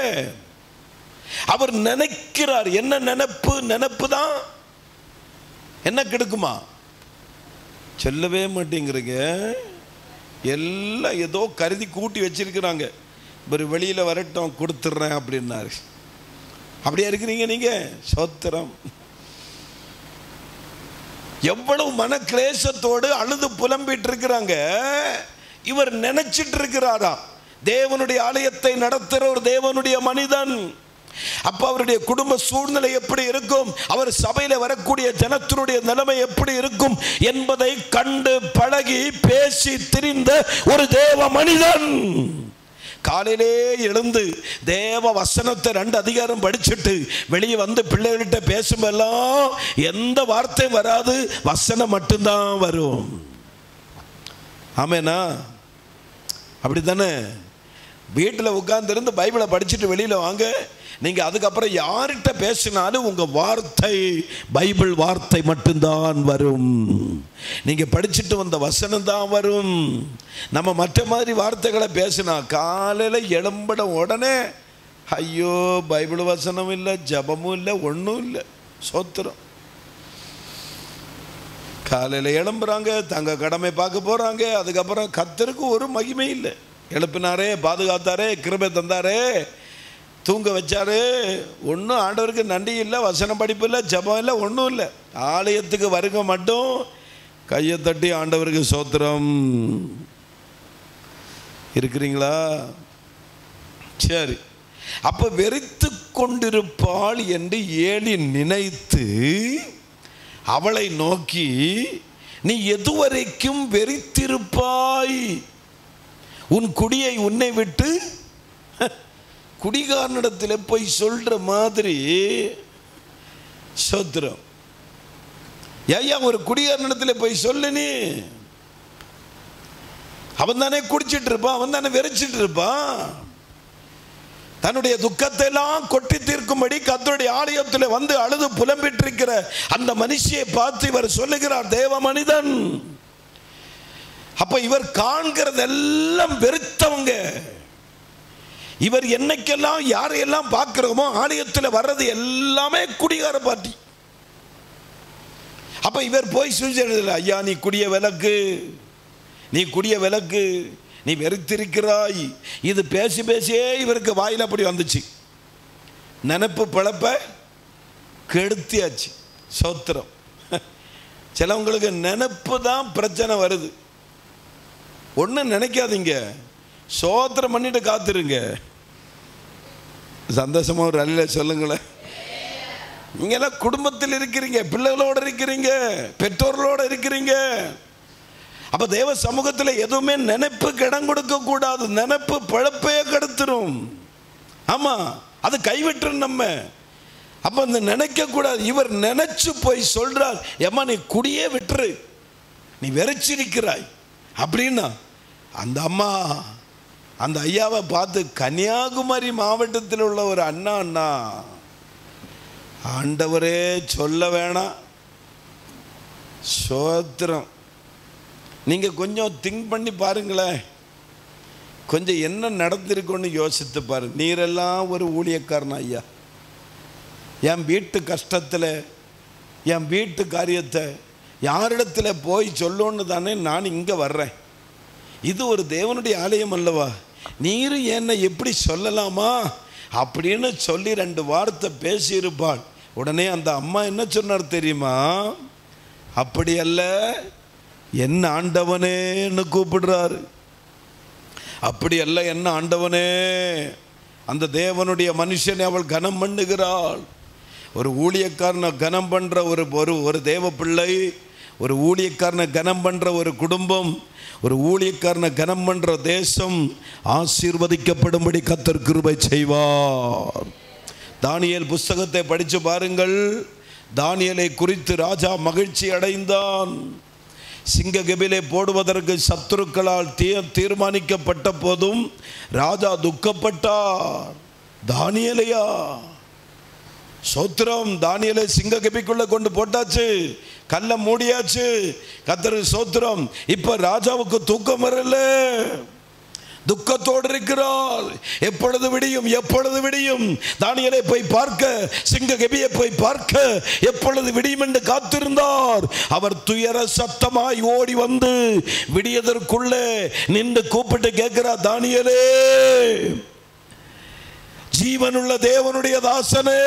அவர் நினைக்கிறார். என்ன நினைப்பு? நினைப்பு தான் என்ன கெடுக்குமா? சொல்லவே மாட்டேங்கிறீங்க. எல்லாம் ஏதோ கருதி கூட்டி வச்சிருக்கிறாங்க. ஒரு வெளியில் வரட்டும் கொடுத்துட்றேன் அப்படின்னாரு. அப்படியா இருக்கிறீங்க நீங்க? சோத்திரம். எவ்வளவு மன கிளேசத்தோடு அழுது புலம்பிட்டு இருக்கிறாங்க. இவர் நினைச்சிட்டு இருக்கிறாரா தேவனுடைய ஆலயத்தை நடத்துகிற ஒரு தேவனுடைய மனிதன். அப்ப அவருடைய குடும்ப சூழ்நிலை எப்படி இருக்கும், அவர் சபையில வரக்கூடிய ஜனத்தினுடைய நிலைமை எப்படி இருக்கும் என்பதை கண்டு பழகி பேசி திரிந்த ஒரு தேவ மனிதன். காலையிலே எழுந்து தேவ வசனத்தை 2 அதிகாரம் படிச்சுட்டு வெளியே வந்து பிள்ளைகள்கிட்ட பேசும்போதெல்லாம் எந்த வார்த்தையும் வராது, வசனம் மட்டும்தான் வரும். ஆமேனா? அப்படித்தானே? வீட்டில் உட்கார்ந்து பைபிளை படிச்சுட்டு வெளியில் வாங்க, நீங்கள் அதுக்கப்புறம் யார்கிட்ட பேசினாலும் உங்கள் வார்த்தை பைபிள் வார்த்தை மட்டும்தான் வரும். நீங்கள் படிச்சுட்டு வந்த வசனம் தான் வரும். நம்ம மற்ற மாதிரி வார்த்தைகளை பேசினா காலையில் எழும்பிட உடனே ஐயோ பைபிள் வசனம் இல்லை, ஜபமும் இல்லை, ஒன்றும் இல்லை. சோத்திரம். காலையில் எழும்புறாங்க, தங்க கடமை பார்க்க போகிறாங்க, அதுக்கப்புறம் கர்த்தருக்கு ஒரு மகிமை இல்லை. எழுப்பினாரே, பாதுகாத்தாரே, கிருபை தந்தாரே, தூங்க வச்சாரு, ஒன்றும் ஆண்டவருக்கு நன்றி இல்லை, வசனம் படிப்பு இல்லை, ஜபம் இல்லை, ஒன்றும் இல்லை. ஆலயத்துக்கு வருங்க மட்டும் கையை தட்டி ஆண்டவருக்கு சோத்திரம். இருக்கிறீங்களா? சரி. அப்போ வெறித்து கொண்டிருப்பாள் என்று ஏலி நினைத்து அவளை நோக்கி, நீ எதுவரைக்கும் வெறித்திருப்பாய்? உன் குடியை உன்னை விட்டு குடிகாரனிடத்தில் போய் சொல்ற மாதிரி. சோத்திரம். ஐயா, ஒரு குடிகாரனிடத்தில் போய் சொல்லு, நீ அவன் தானே குடிச்சிட்டு இருப்பான், அவன் தானே வெறிச்சிட்டு இருப்பான். தன்னுடைய துக்கத்தை எல்லாம் கொட்டி தீர்க்கும்படி கர்த்தருடைய ஆலயத்தில் வந்து அழுது புலம்பிட்டு இருக்கிற அந்த மனுஷியை பார்த்து இவர் சொல்லுகிறார், தேவ மனிதன். அப்ப இவர் காண்கிறதெல்லாம் வெறுத்தவங்க. இவர் என்னைக்கெல்லாம் யாரையெல்லாம் பார்க்கிறோமோ ஆலயத்தில் வர்றது எல்லாமே குடிகார பார்ட்டி. அப்ப இவர் போய் சொல்ல, ஐயா நீ குடிய விலக்கு, நீ குடிய விலக்கு, நீ வெறுத்திருக்கிறாய். இது பேசி பேசியே இவருக்கு வாயில் அப்படி வந்துச்சு. நினைப்பு பிழப்ப கெடுத்தியாச்சு. சோத்திரம். சிலவங்களுக்கு நினைப்பு தான் பிரச்சனை வருது. ஒன்றும் நினைக்காதீங்க, சோத்திரம் பண்ணிட்டு காத்துருங்க. சந்தோஷமாக ஒரு அல்ல சொல்லுங்களேன். நீங்கெல்லாம் குடும்பத்தில் இருக்கிறீங்க, பிள்ளைகளோடு இருக்கிறீங்க, பெற்றோர்களோடு இருக்கிறீங்க. அப்போ தேவ சமூகத்தில் எதுவுமே நினைப்புக்கு இடம் கொடுக்க கூடாது. நினைப்பு பழப்பையே கெடுத்துரும். ஆமாம், அது கைவிட்டுரும் நம்ம. அப்போ அந்த நினைக்க கூடாது. இவர் நினைச்சு போய் சொல்றார், ஏம்மா நீ குடியே விட்டுரு, நீ வெறிச்சிருக்கிறாய் அப்படின்னா அந்த அம்மா அந்த ஐயாவை பார்த்து, கன்னியாகுமரி மாவட்டத்தில் உள்ள ஒரு அண்ணா, ஆண்டவரே சொல்ல வேணாம், சோத்திரம். நீங்கள் கொஞ்சம் திங்க் பண்ணி பாருங்களேன், கொஞ்சம் என்ன நடந்திருக்குன்னு யோசித்து பாருங்க. நீரெல்லாம் ஒரு ஊழியக்காரனா ஐயா, என் வீட்டு கஷ்டத்தில் என் வீட்டு காரியத்தை யாரிடத்தில் போய் சொல்லணுன்னு தானே நான் இங்கே வர்றேன். இது ஒரு தேவனுடைய ஆலயம் அல்லவா, நீர் என்னை எப்படி சொல்லலாமா அப்படின்னு சொல்லி 2 வார்த்தை பேசியிருப்பாள். உடனே அந்த அம்மா என்ன சொன்னார் தெரியுமா? அப்படி அல்ல, என்ன ஆண்டவனேன்னு கூப்பிடுறாரு. அப்படி அல்ல, என்ன ஆண்டவனே. அந்த தேவனுடைய மனுஷனை அவள் கனம் பண்ணுகிறாள். ஒரு ஊழியக்காரனை கனம் பண்ணுற ஒரு தேவ பிள்ளை, ஒரு ஊழியக்காரனை கனம் பண்ணுற ஒரு குடும்பம், ஒரு ஊழியக்காரனை கனம் பண்ணுற தேசம் ஆசீர்வதிக்கப்படும்படி கர்த்தர் கிருபை செய்வார். தானியேல் புஸ்தகத்தை படித்து பாருங்கள். தானியேலை குறித்து ராஜா மகிழ்ச்சி அடைந்தான். சிங்க கெபிலே போடுவதற்கு சத்துருக்களால் தீர்மானிக்கப்பட்ட போதும் ராஜா துக்கப்பட்டார். தானியேலையா? சோத்திரம். தானியேலை சிங்க கெபிக்குள்ள கொண்டு போட்டாச்சு, கல்ல மூடியாச்சு. கர்த்தருக்கு சோத்திரம். இப்ப ராஜாவுக்கு தூக்கம் வரல, துக்கத்தோடு இருக்கிறார். எப்பொழுது விடியும், எப்பொழுது விடியும்? தானியேலை போய் பார்க்க, சிங்க கெபியை போய் பார்க்க எப்பொழுது விடியும் என்று காத்திருந்தார். அவர் துயர சத்தமாய் ஓடி வந்து விடியதற்குள்ளே நின்று கூப்பிட்டு கேட்கிறார், தானியேலே, ஜீவனுள்ள தேவனுடைய தாசனே,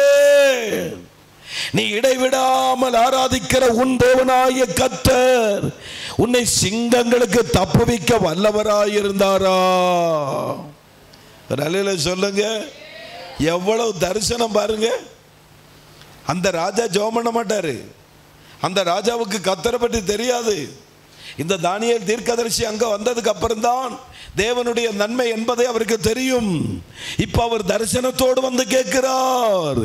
நீ இடைவிடாமல் ஆராதிக்கிற உன் தேவனாகிய கர்த்தர் உன்னை சிங்கங்களுக்கு தப்புவிக்க வல்லவராயிருந்தாரா? நல்ல சொல்லுங்க. எவ்வளவு தரிசனம் பாருங்க. அந்த ராஜா ஜெபம் பண்ண மாட்டாரு. அந்த ராஜாவுக்கு கர்த்தரை பற்றி தெரியாது. இந்த தானியேல் தீர்க்கதரிசி அங்க வந்ததுக்கு அப்புறம் தான் தேவனுடைய நன்மை என்பதை அவருக்கு தெரியும். இப்ப அவர் தரிசனத்தோடு வந்து கேட்கிறார்,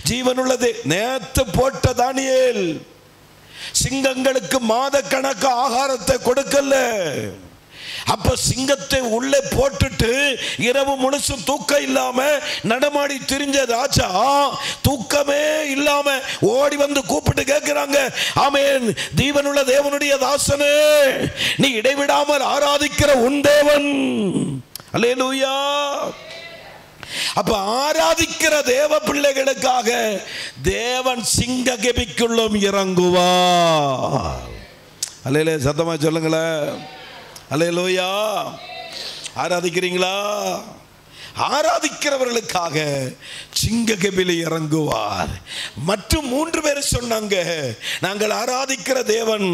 ஜீவனுள்ளதே. நேத்து போட்ட தானியேல் சிங்கங்களுக்கு மாத கணக்கு ஆகாரத்தை கொடுக்கல. அப்ப சிங்கத்தை உள்ளே போட்டுட்டு இரவு முழுசும் தூக்கம் இல்லாம நடமாடி திரிஞ்ச ராஜா தூக்கமே இல்லாம ஓடி வந்து கூப்பிட்டு கேட்கிறாங்க, ஆமென், ஜீவனுள்ள தேவனுடைய தாசனே, நீ இடைவிடாமல் ஆராதிக்கிற உன் தேவன். அல்லேலூயா. அப்ப ஆராதிக்கிற தேவ பிள்ளைகளுக்காக தேவன் சிங்க கெபிக்குள்ளும் இறங்குவார். அல்லேலூயா. சத்தமா சொல்லுங்களேன். அல்லேலூயா. ஆராதிக்கிறீங்களா? ஆராதிக்கிறவர்களுக்காக சிங்க கெபில இறங்குவார். மற்றும் 3 பேர் சொன்னாங்க, நாங்கள் ஆராதிக்கிற தேவன்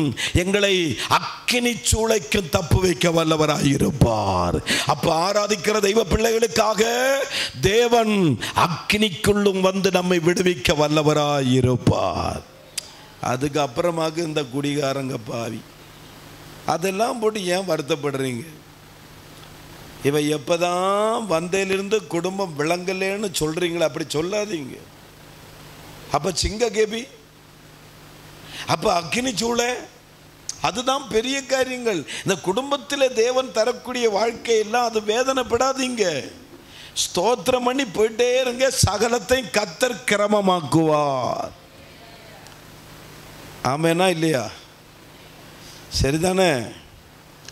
எங்களை அக்கினி சூளைக்கு தப்பு வைக்க வல்லவராயிருப்பார். அப்ப ஆராதிக்கிற தெய்வ பிள்ளைகளுக்காக தேவன் அக்கினிக்குள்ளும் வந்து நம்மை விடுவிக்க வல்லவராயிருப்பார். அதுக்கு அப்புறமாக இந்த குடிகாரங்க பாவி அதெல்லாம் போட்டு ஏன் வருத்தப்படுறீங்க? இவ எப்பதான் வந்ததிலிருந்து குடும்பம் விளங்கலேன்னு சொல்றீங்களா? அப்படி சொல்லாதீங்க. அப்ப சிங்க கேபி, அப்ப அக்கினி சூளை, அதுதான் பெரிய காரியங்கள். இந்த குடும்பத்தில் தேவன் தரக்கூடிய வாழ்க்கையெல்லாம் அது வேதனைப்படாதீங்க. ஸ்தோத்திரம் பண்ணி போயிட்டே இருங்க. சகலத்தை கர்த்தர் கிரமமாக்குவார். ஆமேனா இல்லையா? சரிதானே?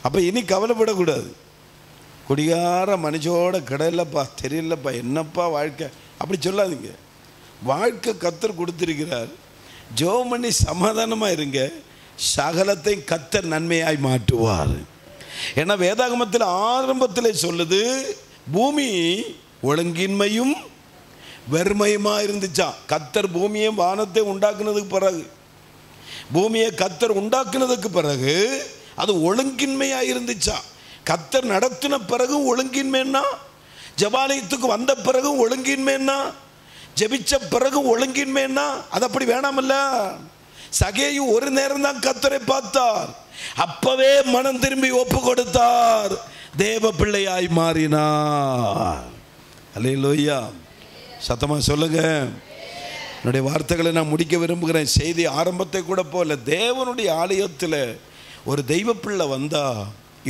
அப்ப இனி கவலைப்படக்கூடாது. குடிகார மனுஷோட கிடையிலப்பா, தெரியலப்பா, என்னப்பா வாழ்க்கை, அப்படி சொல்லாதீங்க. வாழ்க்கை கர்த்தர் கொடுத்திருக்கிறார். ஜெபம் பண்ணி சமாதானமாக இருங்க. சகலத்தை கர்த்தர் நன்மையாய் மாற்றுவார். ஏன்னா வேதாகமத்தில் ஆரம்பத்தில் சொல்லுது, பூமி ஒழுங்கின்மையும் வெறுமையுமா இருந்துச்சா. கர்த்தர் பூமியை வானத்தை உண்டாக்குனதுக்கு பிறகு, பூமியை கர்த்தர் உண்டாக்குனதுக்கு பிறகு அது ஒழுங்கின்மையாக இருந்துச்சா. கர்த்தர் நடத்தின பிறகும் ஒழுங்கின்மைன்னா, ஜெபாலயத்துக்கு வந்த பிறகும் ஒழுங்கின்மைன்னா, ஜெபிச்ச பிறகும் ஒழுங்கின்மைன்னா அது அப்படி வேணாமல்ல. சகேயு ஒரு நேரம் தான் கர்த்தரை பார்த்தார், அப்பவே மனம் திரும்பி ஒப்பு கொடுத்தார், தேவ பிள்ளையாய் மாறினார். அல்லேலூயா, சத்தமா சொல்லுங்க. என்னுடைய வார்த்தைகளை நான் முடிக்க விரும்புகிறேன். செய்தி ஆரம்பத்தை கூட போல, தேவனுடைய ஆலயத்தில் ஒரு தெய்வ பிள்ளை வந்தா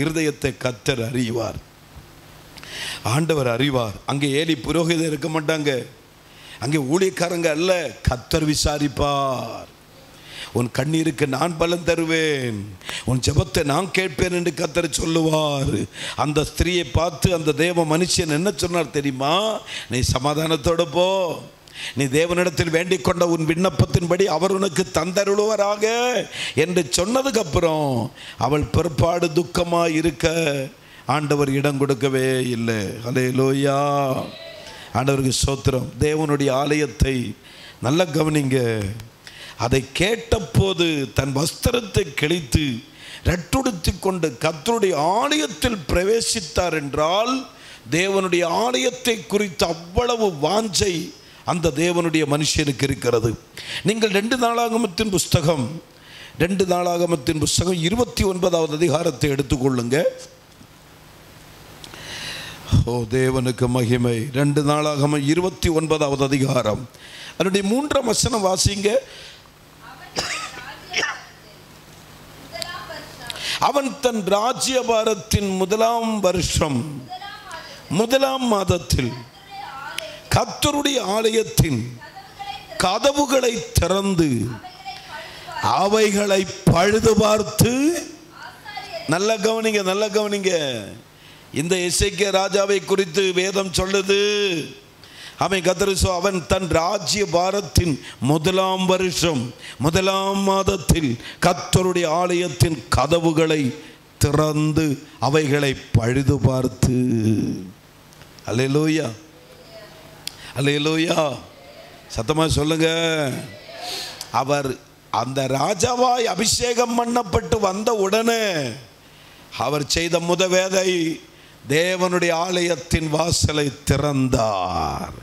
இருதயத்தை கர்த்தர் அறிவார், ஆண்டவர் அறிவார். அங்கே ஏலி புரோகிதர் இருக்க மாட்டாங்க, அங்கே ஊழியக்காரங்க அல்ல, கர்த்தர் விசாரிப்பார். உன் கண்ணீருக்கு நான் பலன் தருவேன், உன் ஜெபத்தை நான் கேட்பேன் என்று கர்த்தர் சொல்லுவார். அந்த ஸ்திரியை பார்த்து அந்த தேவ மனுஷன் என்ன சொன்னார் தெரியுமா? நீ சமாதானத்தோடு போ, நீ தேவனிடத்தில் வேண்டிக் கொண்ட உன் விண்ணப்பத்தின்படி அவர் உனக்கு தந்தருளுவாராக என்று சொன்னதுக்கு அப்புறம் அவள் பிற்பாடு துக்கமாக இருக்க ஆண்டவர் இடம் கொடுக்கவே இல்லை. அல்லேலூயா, ஆண்டவருக்கு ஸ்தோத்திரம். தேவனுடைய ஆலயத்தை நல்ல கவனிங்க. அதை கேட்டபோது தன் வஸ்திரத்தை கிழித்து ரட்டுடுத்தி கொண்டு கர்த்தருடைய ஆலயத்தில் பிரவேசித்தார் என்றால், தேவனுடைய ஆலயத்தை குறித்து அவ்வளவு வாஞ்சை அந்த தேவனுடைய மனுஷனுக்கு இருக்கிறது. நீங்கள் 2 நாளாகமத்தின் புஸ்தகம் 29வது அதிகாரத்தை எடுத்துக்கொள்ளுங்க. ஓ தேவனுக்கு மகிமை. 2 நாளாகமம் 29வது அதிகாரம் அதனுடைய 3ஆம் வசனம் வாசிங்க. அவன் தன் ராஜ்யபாரத்தின் 1ஆம் வருஷம் 1ஆம் மாதத்தில் கர்த்தருடைய ஆலயத்தின் கதவுகளை திறந்து அவைகளை பழுது பார்த்து, நல்ல கவனிங்க, நல்ல கவனிங்க. இந்த எசேக்கியா ராஜாவை குறித்து வேதம் சொல்லுது. அவன் தன் ராஜ்ய பாரத்தின் 1ஆம் வருஷம் 1ஆம் மாதத்தில் கர்த்தருடைய ஆலயத்தின் கதவுகளை திறந்து அவைகளை பழுது பார்த்து. அல்லேலூயா, அல்லேலூயா, சத்தமா சொல்லுங்க. அவர் அந்த ராஜாவாய் அபிஷேகம் பண்ணப்பட்டு வந்த உடனே அவர் செய்த வேலை, தேவனுடைய ஆலயத்தின் வாசலை திறந்தார்.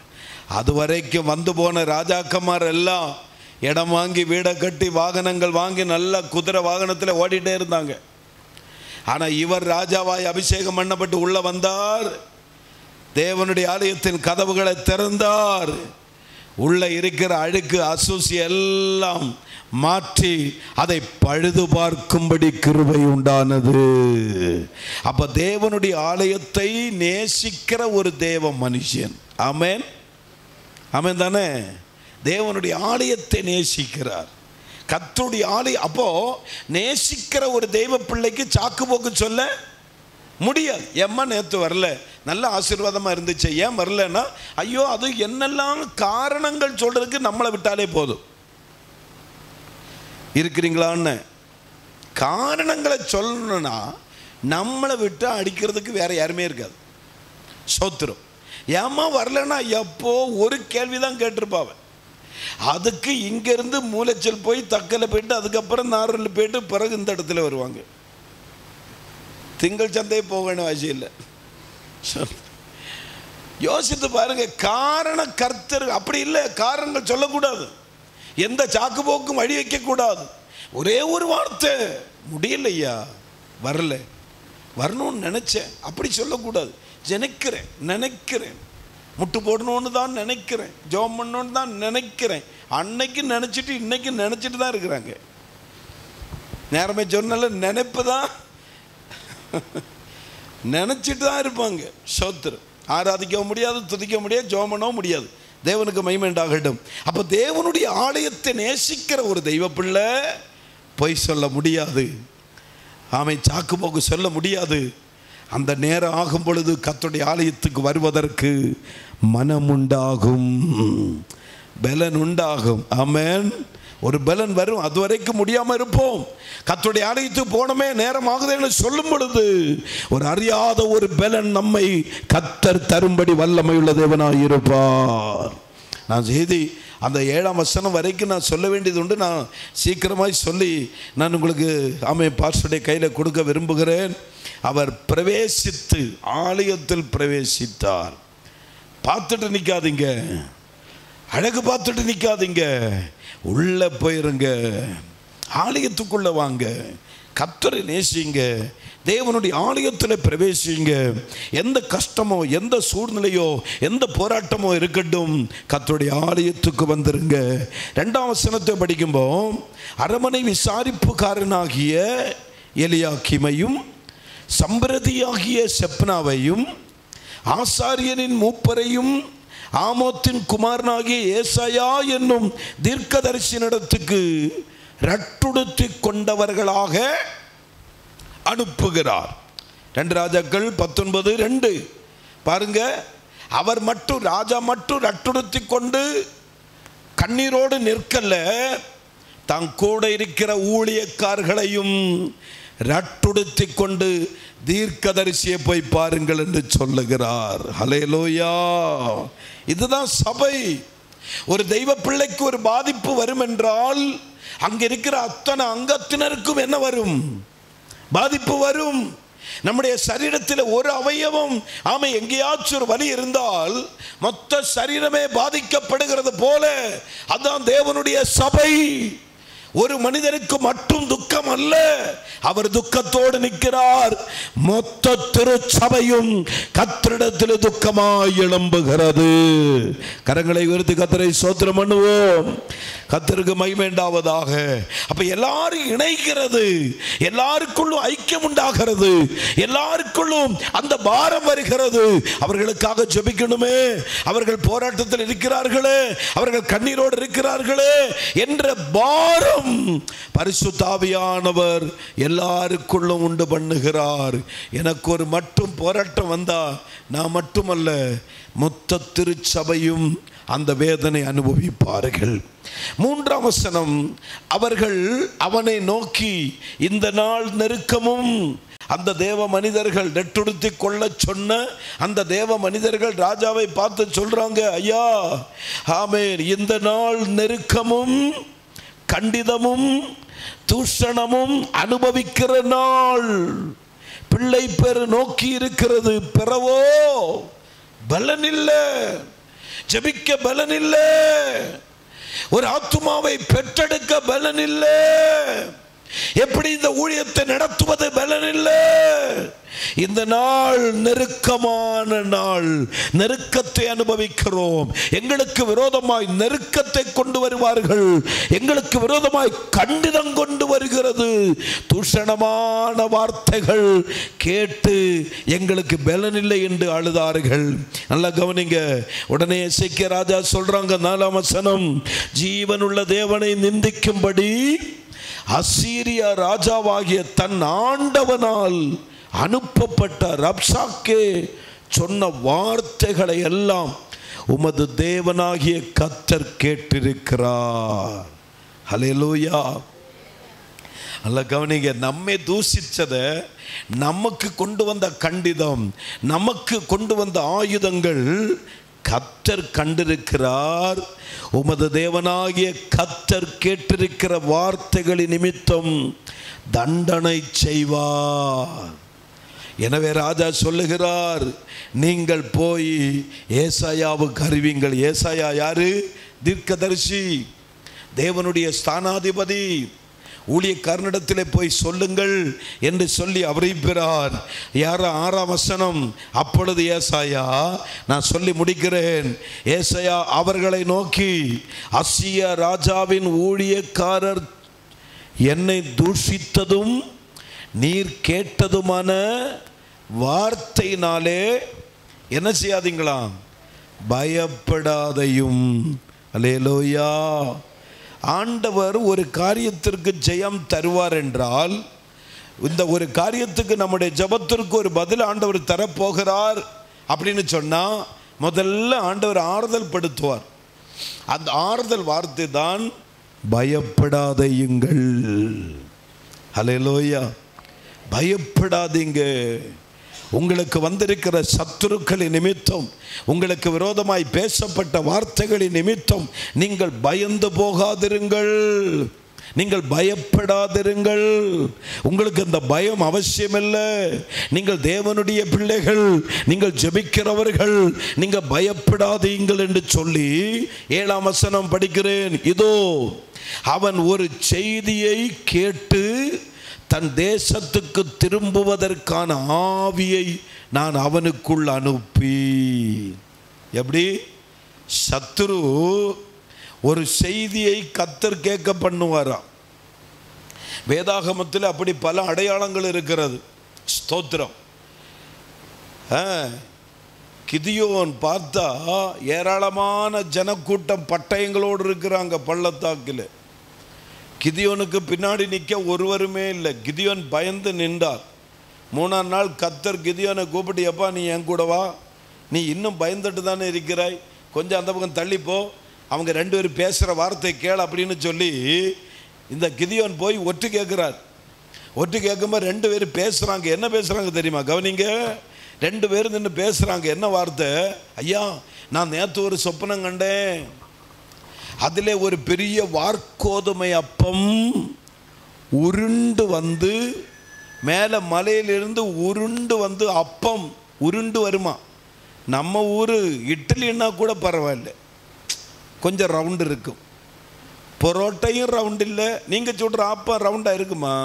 அதுவரைக்கும் வந்து போன ராஜாக்கமார் எல்லாம் இடம் வாங்கி வீடை கட்டி வாகனங்கள் வாங்கி நல்ல குதிரை வாகனத்தில் ஓடிட்டே இருந்தாங்க. ஆனால் இவர் ராஜாவாய் அபிஷேகம் பண்ணப்பட்டு உள்ள வந்தார், தேவனுடைய ஆலயத்தின் கதவுகளை திறந்தார். உள்ள இருக்கிற அழுக்கு அசூசி எல்லாம் மாற்றி அதை பழுது பார்க்கும்படி கிருபை உண்டானது. அப்ப தேவனுடைய ஆலயத்தை நேசிக்கிற ஒரு தேவ மனுஷன், ஆமென், ஆமென் தானே, தேவனுடைய ஆலயத்தை நேசிக்கிறார், கர்த்தருடைய ஆலயம். அப்போ நேசிக்கிற ஒரு தெய்வ பிள்ளைக்கு சாக்கு போக்கு சொல்ல முடியாது. ஏம்மா நேற்று வரல, நல்ல ஆசீர்வாதமாக இருந்துச்சு, ஏன் வரலன்னா, ஐயோ அது என்னெல்லாம் காரணங்கள் சொல்றதுக்கு நம்மளை விட்டாலே போதும். இருக்கிறீங்களான்னு காரணங்களை சொல்லணும்னா நம்மளை விட்டு அடிக்கிறதுக்கு வேற யாருமே இருக்காது. சோத்திரம். ஏம்மா வரலன்னா எப்போ ஒரு கேள்விதான் கேட்டிருப்பாவ. அதுக்கு இங்கிருந்து மூளைச்சல் போய் தக்கலை போயிட்டு அதுக்கப்புறம் நாரில் போயிட்டு பிறகு இந்த இடத்துல வருவாங்க. திங்கள் சந்தையை போக வேண்டிய அவசியம் இல்லை. யோசித்து பாருங்க. காரண கர்த்தர் அப்படி இல்லை. காரணங்கள் சொல்லக்கூடாது, எந்த சாக்கு போக்கும் வழி வைக்கக்கூடாது. ஒரே ஒரு வார்த்தை, முடியலையா, வரல, வரணும்னு நினைச்சேன், அப்படி சொல்லக்கூடாது. நினைக்கிறேன் முட்டு போடணும்னு தான் நினைக்கிறேன், ஜெபம் பண்ணணும்னு தான் நினைக்கிறேன். அன்னைக்கு நினைச்சிட்டு இன்னைக்கு நினைச்சிட்டு தான் இருக்கிறாங்க. நேரமே சொன்னால நினைப்பு தான் நினைச்சிட்டு தான் இருப்பாங்க. சோத்திரம். ஆராதிக்க முடியாது, துதிக்க முடியாது, ஜெபம் பண்ணவும் முடியாது. தேவனுக்கு மகிமை உண்டாகட்டும். அப்போ தேவனுடைய ஆலயத்தை நேசிக்கிற ஒரு தெய்வ பிள்ளை பொய் சொல்ல முடியாது, ஆமை சாக்கு போக்கு சொல்ல முடியாது. அந்த நேரம் ஆகும் பொழுது கர்த்தருடைய ஆலயத்துக்கு வருவதற்கு மனம் உண்டாகும், பலன் உண்டாகும். ஆமென். ஒரு பலன் வரும். அது வரைக்கும் முடியாமல் இருப்போம். கர்த்தருடைய ஆலயத்துக்கு போனமே நேரம் ஆகுதுன்னு சொல்லும் பொழுது ஒரு அறியாத ஒரு பலன் நம்மை கர்த்தர் தரும்படி வல்லமையுள்ள தேவனாய் இருப்பார். நான் செய்தி அந்த 7ஆம் வசனம் வரைக்கும் நான் சொல்ல வேண்டியது உண்டு. நான் சீக்கிரமாய் சொல்லி நான் உங்களுக்கு பாஸ்டருடைய கையில் கொடுக்க விரும்புகிறேன். அவர் பிரவேசித்து ஆலயத்தில் பிரவேசித்தார். பார்த்துட்டு நிற்காதீங்க, அழகு பார்த்துட்டு நிற்காதீங்க, உள்ள போயிருங்க, ஆலயத்துக்குள்ள வாங்க, கர்த்தரை நேசிங்க, தேவனுடைய ஆலயத்தில் பிரவேசிங்க. எந்த கஷ்டமோ எந்த சூழ்நிலையோ எந்த போராட்டமோ இருக்கட்டும், கர்த்தருடைய ஆலயத்துக்கு வந்துருங்க. 2ஆம் வசனத்தை படிக்கும்போது, அரமனை விசாரிப்புக்காரனாகிய எலியாக்கிமையும் சம்பிரதியாகிய செப்னாவையும் ஆசாரியனின் மூப்பரையும் ஆமோத்தின் குமாரனாகிய ஏசாயா என்னும் தீர்க்கதரிசியினிடத்துக்கு ரட்டுடுத்தி கொண்டவர்களாக அனுப்புகிறார். 2 ராஜாக்கள் 19:2 பாருங்க. அவர் மட்டும், ராஜா மட்டும் ரட்டுடுத்தி கொண்டு கண்ணீரோடு நிற்கல, தன் கூட இருக்கிற ஊழியக்காரர்களையும் ரட்டுடுத்தி கொண்டு தீர்க்கதரிசியை போய் பாருங்கள் என்று சொல்லுகிறார். ஹல்லேலூயா. இதுதான் சபை. ஒரு தெய்வ பிள்ளைக்கு ஒரு பாதிப்பு வரும் என்றால் அங்க இருக்கிற அத்தனை அங்கத்தினருக்கும் என்ன வரும்? பாதிப்பு வரும். நம்முடைய சரீரத்தில் ஒரு அவயவம் எங்கேயாச்சும் ஒரு வலி இருந்தால் மொத்த சரீரமே பாதிக்கப்படுகிறது போல, அதான் தேவனுடைய சபை. ஒரு மனிதனுக்கு மட்டும் துக்கம் அல்ல, அவர் துக்கத்தோடு நிற்கிறார். மொத்த திருச்சபையும் கர்த்தரிடத்தில் துக்கமாய் எழும்புகிறது. கரங்களை உயர்த்தி கர்த்தரை ஸ்தோத்திரம் பண்ணுவோம். கர்த்தருக்கு மகிமை உண்டாவதாக. அப்ப எல்லாரும் இணைகிறது, எல்லாருக்குள்ளும் ஐக்கியம் உண்டாகிறது, எல்லாருக்குள்ளும் அந்த பாரம் வருகிறது. அவர்களுக்காக ஜெபிக்கணுமே, அவர்கள் போராட்டத்தில் இருக்கிறார்களே, அவர்கள் கண்ணீரோடு இருக்கிறார்களே என்ற பாரம் பரிசுத்த ஆவியானவர் எல்லாருக்குள்ளும் உண்டு பண்ணுகிறார். எனக்கு ஒரு மட்டும் போராட்டம் வந்தா நான் மட்டுமல்ல, மொத்த திருச்சபையும் அந்த வேதனை அனுபவிப்பார்கள். 3ஆம் வசனம், அவர்கள் அவனை நோக்கி இந்த நாள் நெருக்கமும், அந்த தேவ மனிதர்கள் நெட்டுடுத்தி கொள்ள சொன்ன அந்த தேவ மனிதர்கள் ராஜாவை பார்த்து சொல்றாங்க, ஐயா ஆமென், இந்த நாள் நெருக்கமும் கண்டிதமும் தூஷணமும் அனுபவிக்கிற நாள். பிள்ளை பெரு நோக்கி இருக்கிறது, பெறவோ பலன் இல்லை, ஜெபிக்க பலன் இல்லை, ஒரு ஆத்துமாவை பெற்றெடுக்க பலன் இல்லை, எப்படி இந்த ஊழியத்தை நடத்துவது பலன் இல்லை. இந்த நாள் நெருக்கமான நாள், நெருக்கத்தை அனுபவிக்கிறோம். எங்களுக்கு விரோதமாய் நெருக்கத்தை கொண்டு வருவார்கள், எங்களுக்கு விரோதமாய் கண்டிதம் கொண்டு வருகிறது, தூஷணமான வார்த்தைகள் கேட்டு எங்களுக்கு பலன் இல்லை என்று அழுதார்கள். நல்லா கவனிங்க. உடனே எசேக்கியா ராஜா சொல்றாங்க, 4ஆம் வசனம், ஜீவனுள்ள தேவனை நிந்திக்கும்படி அசீரியா ராஜாவாகிய தன் ஆண்டவனால் அனுப்பப்பட்ட ரப்சாக்கே சொன்ன வார்த்தைகளை எல்லாம் உமது தேவனாகிய கர்த்தர் கேட்டிருக்கிறார். ஹல்லேலூயா. அல்ல கவனிங்க, நம்மை தூசிச்சதை, நமக்கு கொண்டு வந்த கண்டிதம், நமக்கு கொண்டு வந்த ஆயுதங்கள் கர்த்தர் கண்டிருக்கிறார். உமது தேவனாகிய கர்த்தர் கேட்டிருக்கிற வார்த்தைகளின் நிமித்தம் தண்டனை செய்வார். எனவே ராஜா சொல்லுகிறார், நீங்கள் போய் ஏசாயாவுக்கு அறிவிங்கள். ஏசாயா யாரு? தீர்க்கதரிசி, தேவனுடைய ஸ்தானாதிபதி. ஊழியக்காரனிடத்திலே போய் சொல்லுங்கள் என்று சொல்லி அறிவிக்கிறார். 6ஆம் வசனம், அப்பொழுது ஏசாயா, நான் சொல்லி முடிக்கிறேன், ஏசாயா அவர்களை நோக்கி, அசீரியா ராஜாவின் ஊழியக்காரர் என்னை தூஷித்ததும் நீர் கேட்டதுமான வார்த்தையினாலே என்ன செய்யாதீங்களாம்? பயப்படாதையும். அல்லேலூயா. ஆண்டவர் ஒரு காரியத்திற்கு ஜெயம் தருவார் என்றால், இந்த ஒரு காரியத்துக்கு நம்முடைய ஜெபத்திற்கு ஒரு பதில் ஆண்டவர் தரப்போகிறார் அப்படின்னு சொன்னா, முதல்ல ஆண்டவர் ஆறுதல் படுத்துவார். அந்த ஆறுதல் வார்த்தை தான் பயப்படாதையுங்கள். ஹல்லேலூயா. பயப்படாதீங்க. உங்களுக்கு வந்திருக்கிற சத்துருக்களின் நிமித்தம், உங்களுக்கு விரோதமாய் பேசப்பட்ட வார்த்தைகளின் நிமித்தம் நீங்கள் பயந்து போகாதிருங்கள். நீங்கள் பயப்படாதிருங்கள். உங்களுக்கு அந்த பயம் அவசியமில்லை. நீங்கள் தேவனுடைய பிள்ளைகள், நீங்கள் ஜெபிக்கிறவர்கள், நீங்கள் பயப்படாதீங்கள் என்று சொல்லி 7ஆம் வசனம் படிக்கிறேன். இதோ அவன் ஒரு செய்தியை கேட்டு தன் தேசத்துக்கு திரும்புவதற்கான ஆவியை நான் அவனுக்குள் அனுப்பி. எப்படி? சத்துரு ஒரு செய்தியை கர்த்தர் கேட்க பண்ணுவாராம். வேதாகமத்தில் அப்படி பல அடையாளங்கள் இருக்கிறது. ஸ்தோத்திரம். கிதியோன் பார்த்தா ஏராளமான ஜனக்கூட்டம் பட்டயங்களோடு இருக்கிறாங்க பள்ளத்தாக்கில். கிதியோனுக்கு பின்னாடி நிற்க ஒருவருமே இல்லை. கிதியோன் பயந்து நின்றார். 3ஆம் நாள் கர்த்தர் கிதியோனை கூப்பிட்டு, எப்பா நீ என் கூட வா, நீ இன்னும் பயந்துட்டு தானே இருக்கிறாய், கொஞ்சம் அந்த பக்கம் தள்ளிப்போ, அவங்க 2 பேரும் பேசுகிற வார்த்தை கேள் அப்படின்னு சொல்லி இந்த கிதியோன் போய் ஒட்டு கேட்குறார். ஒட்டு கேட்கும்போது 2 பேரும் பேசுகிறாங்க. என்ன பேசுகிறாங்க தெரியுமா? கவனிங்க. 2 பேரும் நின்று பேசுகிறாங்க. என்ன வார்த்தை? ஐயா, நான் நேற்று ஒரு சொப்பனம் கண்டேன். அதில் ஒரு பெரிய வார்க்கோதுமை அப்பம் உருண்டு வந்து மேலே மலையிலிருந்து உருண்டு வந்து அப்பம் உருண்டு வருமா. நம்ம ஊர் இட்லின்னா கூட பரவாயில்ல, கொஞ்சம் ரவுண்டு இருக்கும். பரோட்டையும் ரவுண்டு இல்லை. நீங்கள் சொல்கிற அப்பம் ரவுண்டாக இருக்குமா?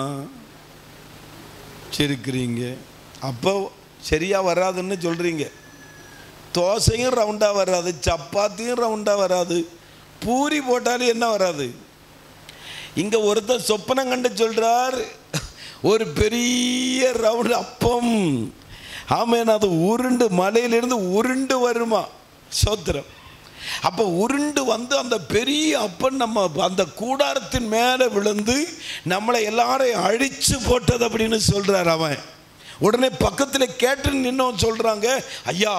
சரிக்கிறீங்க. அப்போ சரியாக வராதுன்னு சொல்கிறீங்க. தோசையும் ரவுண்டாக வராது, சப்பாத்தியும் ரவுண்டாக வராது, பூரி போட்டாலும் என்ன வராது. இங்கே ஒருத்தர் சொப்பனம் கண்டு சொல்கிறார், ஒரு பெரிய ரவுண்டு அப்பம். ஆமேன். அது உருண்டு மலையிலிருந்து உருண்டு வருமா. சோத்திரம். அப்போ உருண்டு வந்து அந்த பெரிய அப்பன் நம்ம அந்த கூடாரத்தின் மேலே விழுந்து நம்மளை எல்லாரையும் அழிச்சு போட்டது அப்படின்னு சொல்கிறார் அவன். உடனே பக்கத்தில் கேட்டு நின்னவன் சொல்கிறாங்க, ஐயா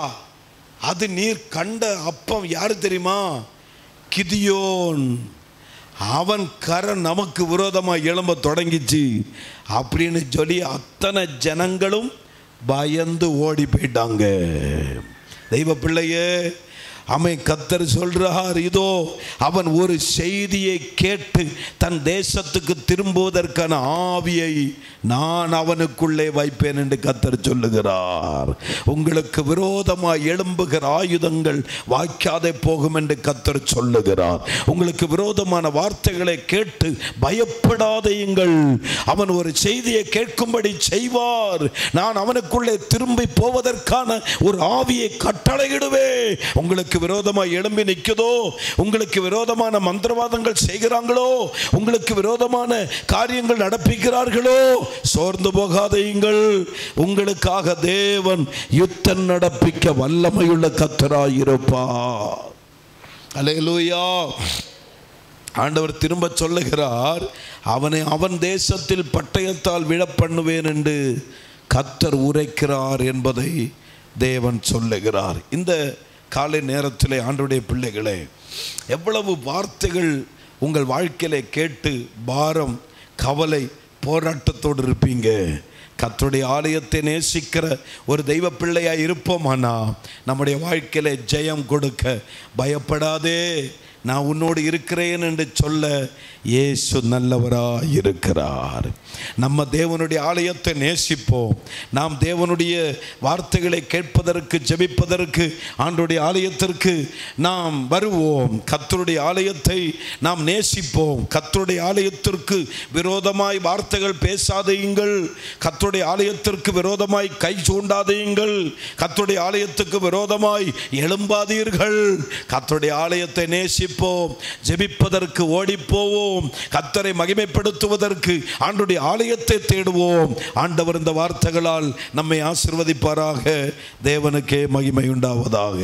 அது நீர் கண்ட அப்பம் யாரு தெரியுமா? கிதியோன். அவன் கரை நமக்கு விரோதமாக எழும்ப தொடங்கிச்சு அப்படின்னு சொல்லி அத்தனை ஜனங்களும் பயந்து ஓடி போயிட்டாங்க. தெய்வ பிள்ளையே, கர்த்தர் சொல்றார், இதோ அவன் ஒரு செய்தியை கேட்டு தன் தேசத்துக்கு திரும்புவதற்கான ஆவியை நான் அவனுக்குள்ளே வைப்பேன் என்று கர்த்தர் சொல்லுகிறார். உங்களுக்கு விரோதமாக எழும்புகிற ஆயுதங்கள் வாய்க்காதே போகும் என்று கர்த்தர் சொல்லுகிறார். உங்களுக்கு விரோதமான வார்த்தைகளை கேட்டு பயப்படாதீங்கள். அவன் ஒரு செய்தியை கேட்கும்படி செய்வார். நான் அவனுக்குள்ளே திரும்பி போவதற்கான ஒரு ஆவியை கட்டளையிடுவேன். உங்களுக்கு விரோதமாக எழும்பி நிற்குதோ, உங்களுக்கு விரோதமான மந்திரவாதங்கள் செய்கிறாங்களோ, உங்களுக்கு விரோதமான காரியங்கள் நடப்பிக்கிறார்களோ, சோர்ந்து போகாதீங்கள். உங்களுக்காக தேவன் யுத்தம் நடப்பிக்க வல்லமையுள்ள கர்த்தராயிருப்பார். அல்லேலூயா. ஆண்டவர் திரும்ப சொல்லுகிறார், அவனை அவன் தேசத்தில் பட்டயத்தால் விழ பண்ணுவேன் என்று கர்த்தர் உரைக்கிறார் என்பதை தேவன் சொல்லுகிறார். இந்த காலை நேரத்திலே ஆண்டவருடைய பிள்ளைகளே, எவ்வளவு வார்த்தைகள் உங்கள் வாழ்க்கையிலே கேட்டு பாரம், கவலை, போராட்டத்தோடு இருப்பீங்க. கர்த்தருடைய ஆலயத்தை நேசிக்கிற ஒரு தெய்வ பிள்ளையாக இருப்போமானா நம்முடைய வாழ்க்கையில ஜெயம் கொடுக்க பயப்படாதே, நான் உன்னோடு இருக்கிறேன் என்று சொல்ல இயேசு நல்லவராய் இருக்கிறார். நம்ம தேவனுடைய ஆலயத்தை நேசிப்போம். நாம் தேவனுடைய வார்த்தைகளை கேட்பதற்கு, ஜெபிப்பதற்கு ஆண்டவருடைய ஆலயத்திற்கு நாம் வருவோம். கர்த்தருடைய ஆலயத்தை நாம் நேசிப்போம். கர்த்தருடைய ஆலயத்திற்கு விரோதமாய் வார்த்தைகள் பேசாதீங்கள். கர்த்தருடைய ஆலயத்திற்கு விரோதமாய் கை சூண்டாதீங்கள். கர்த்தருடைய ஆலயத்துக்கு விரோதமாய் எழும்பாதீர்கள். கர்த்தருடைய ஆலயத்தை நேசிப்போம். ஜெபிப்பதற்கு ஓடிப்போவோம். கர்த்தரை மகிமைப்படுத்துவதற்கு ஆண்டவருடைய ஆலயத்தை தேடுவோம். ஆண்டவர் இந்த வார்த்தைகளால் நம்மை ஆசீர்வதிப்பாராக. தேவனுக்கே மகிமை உண்டாவதாக.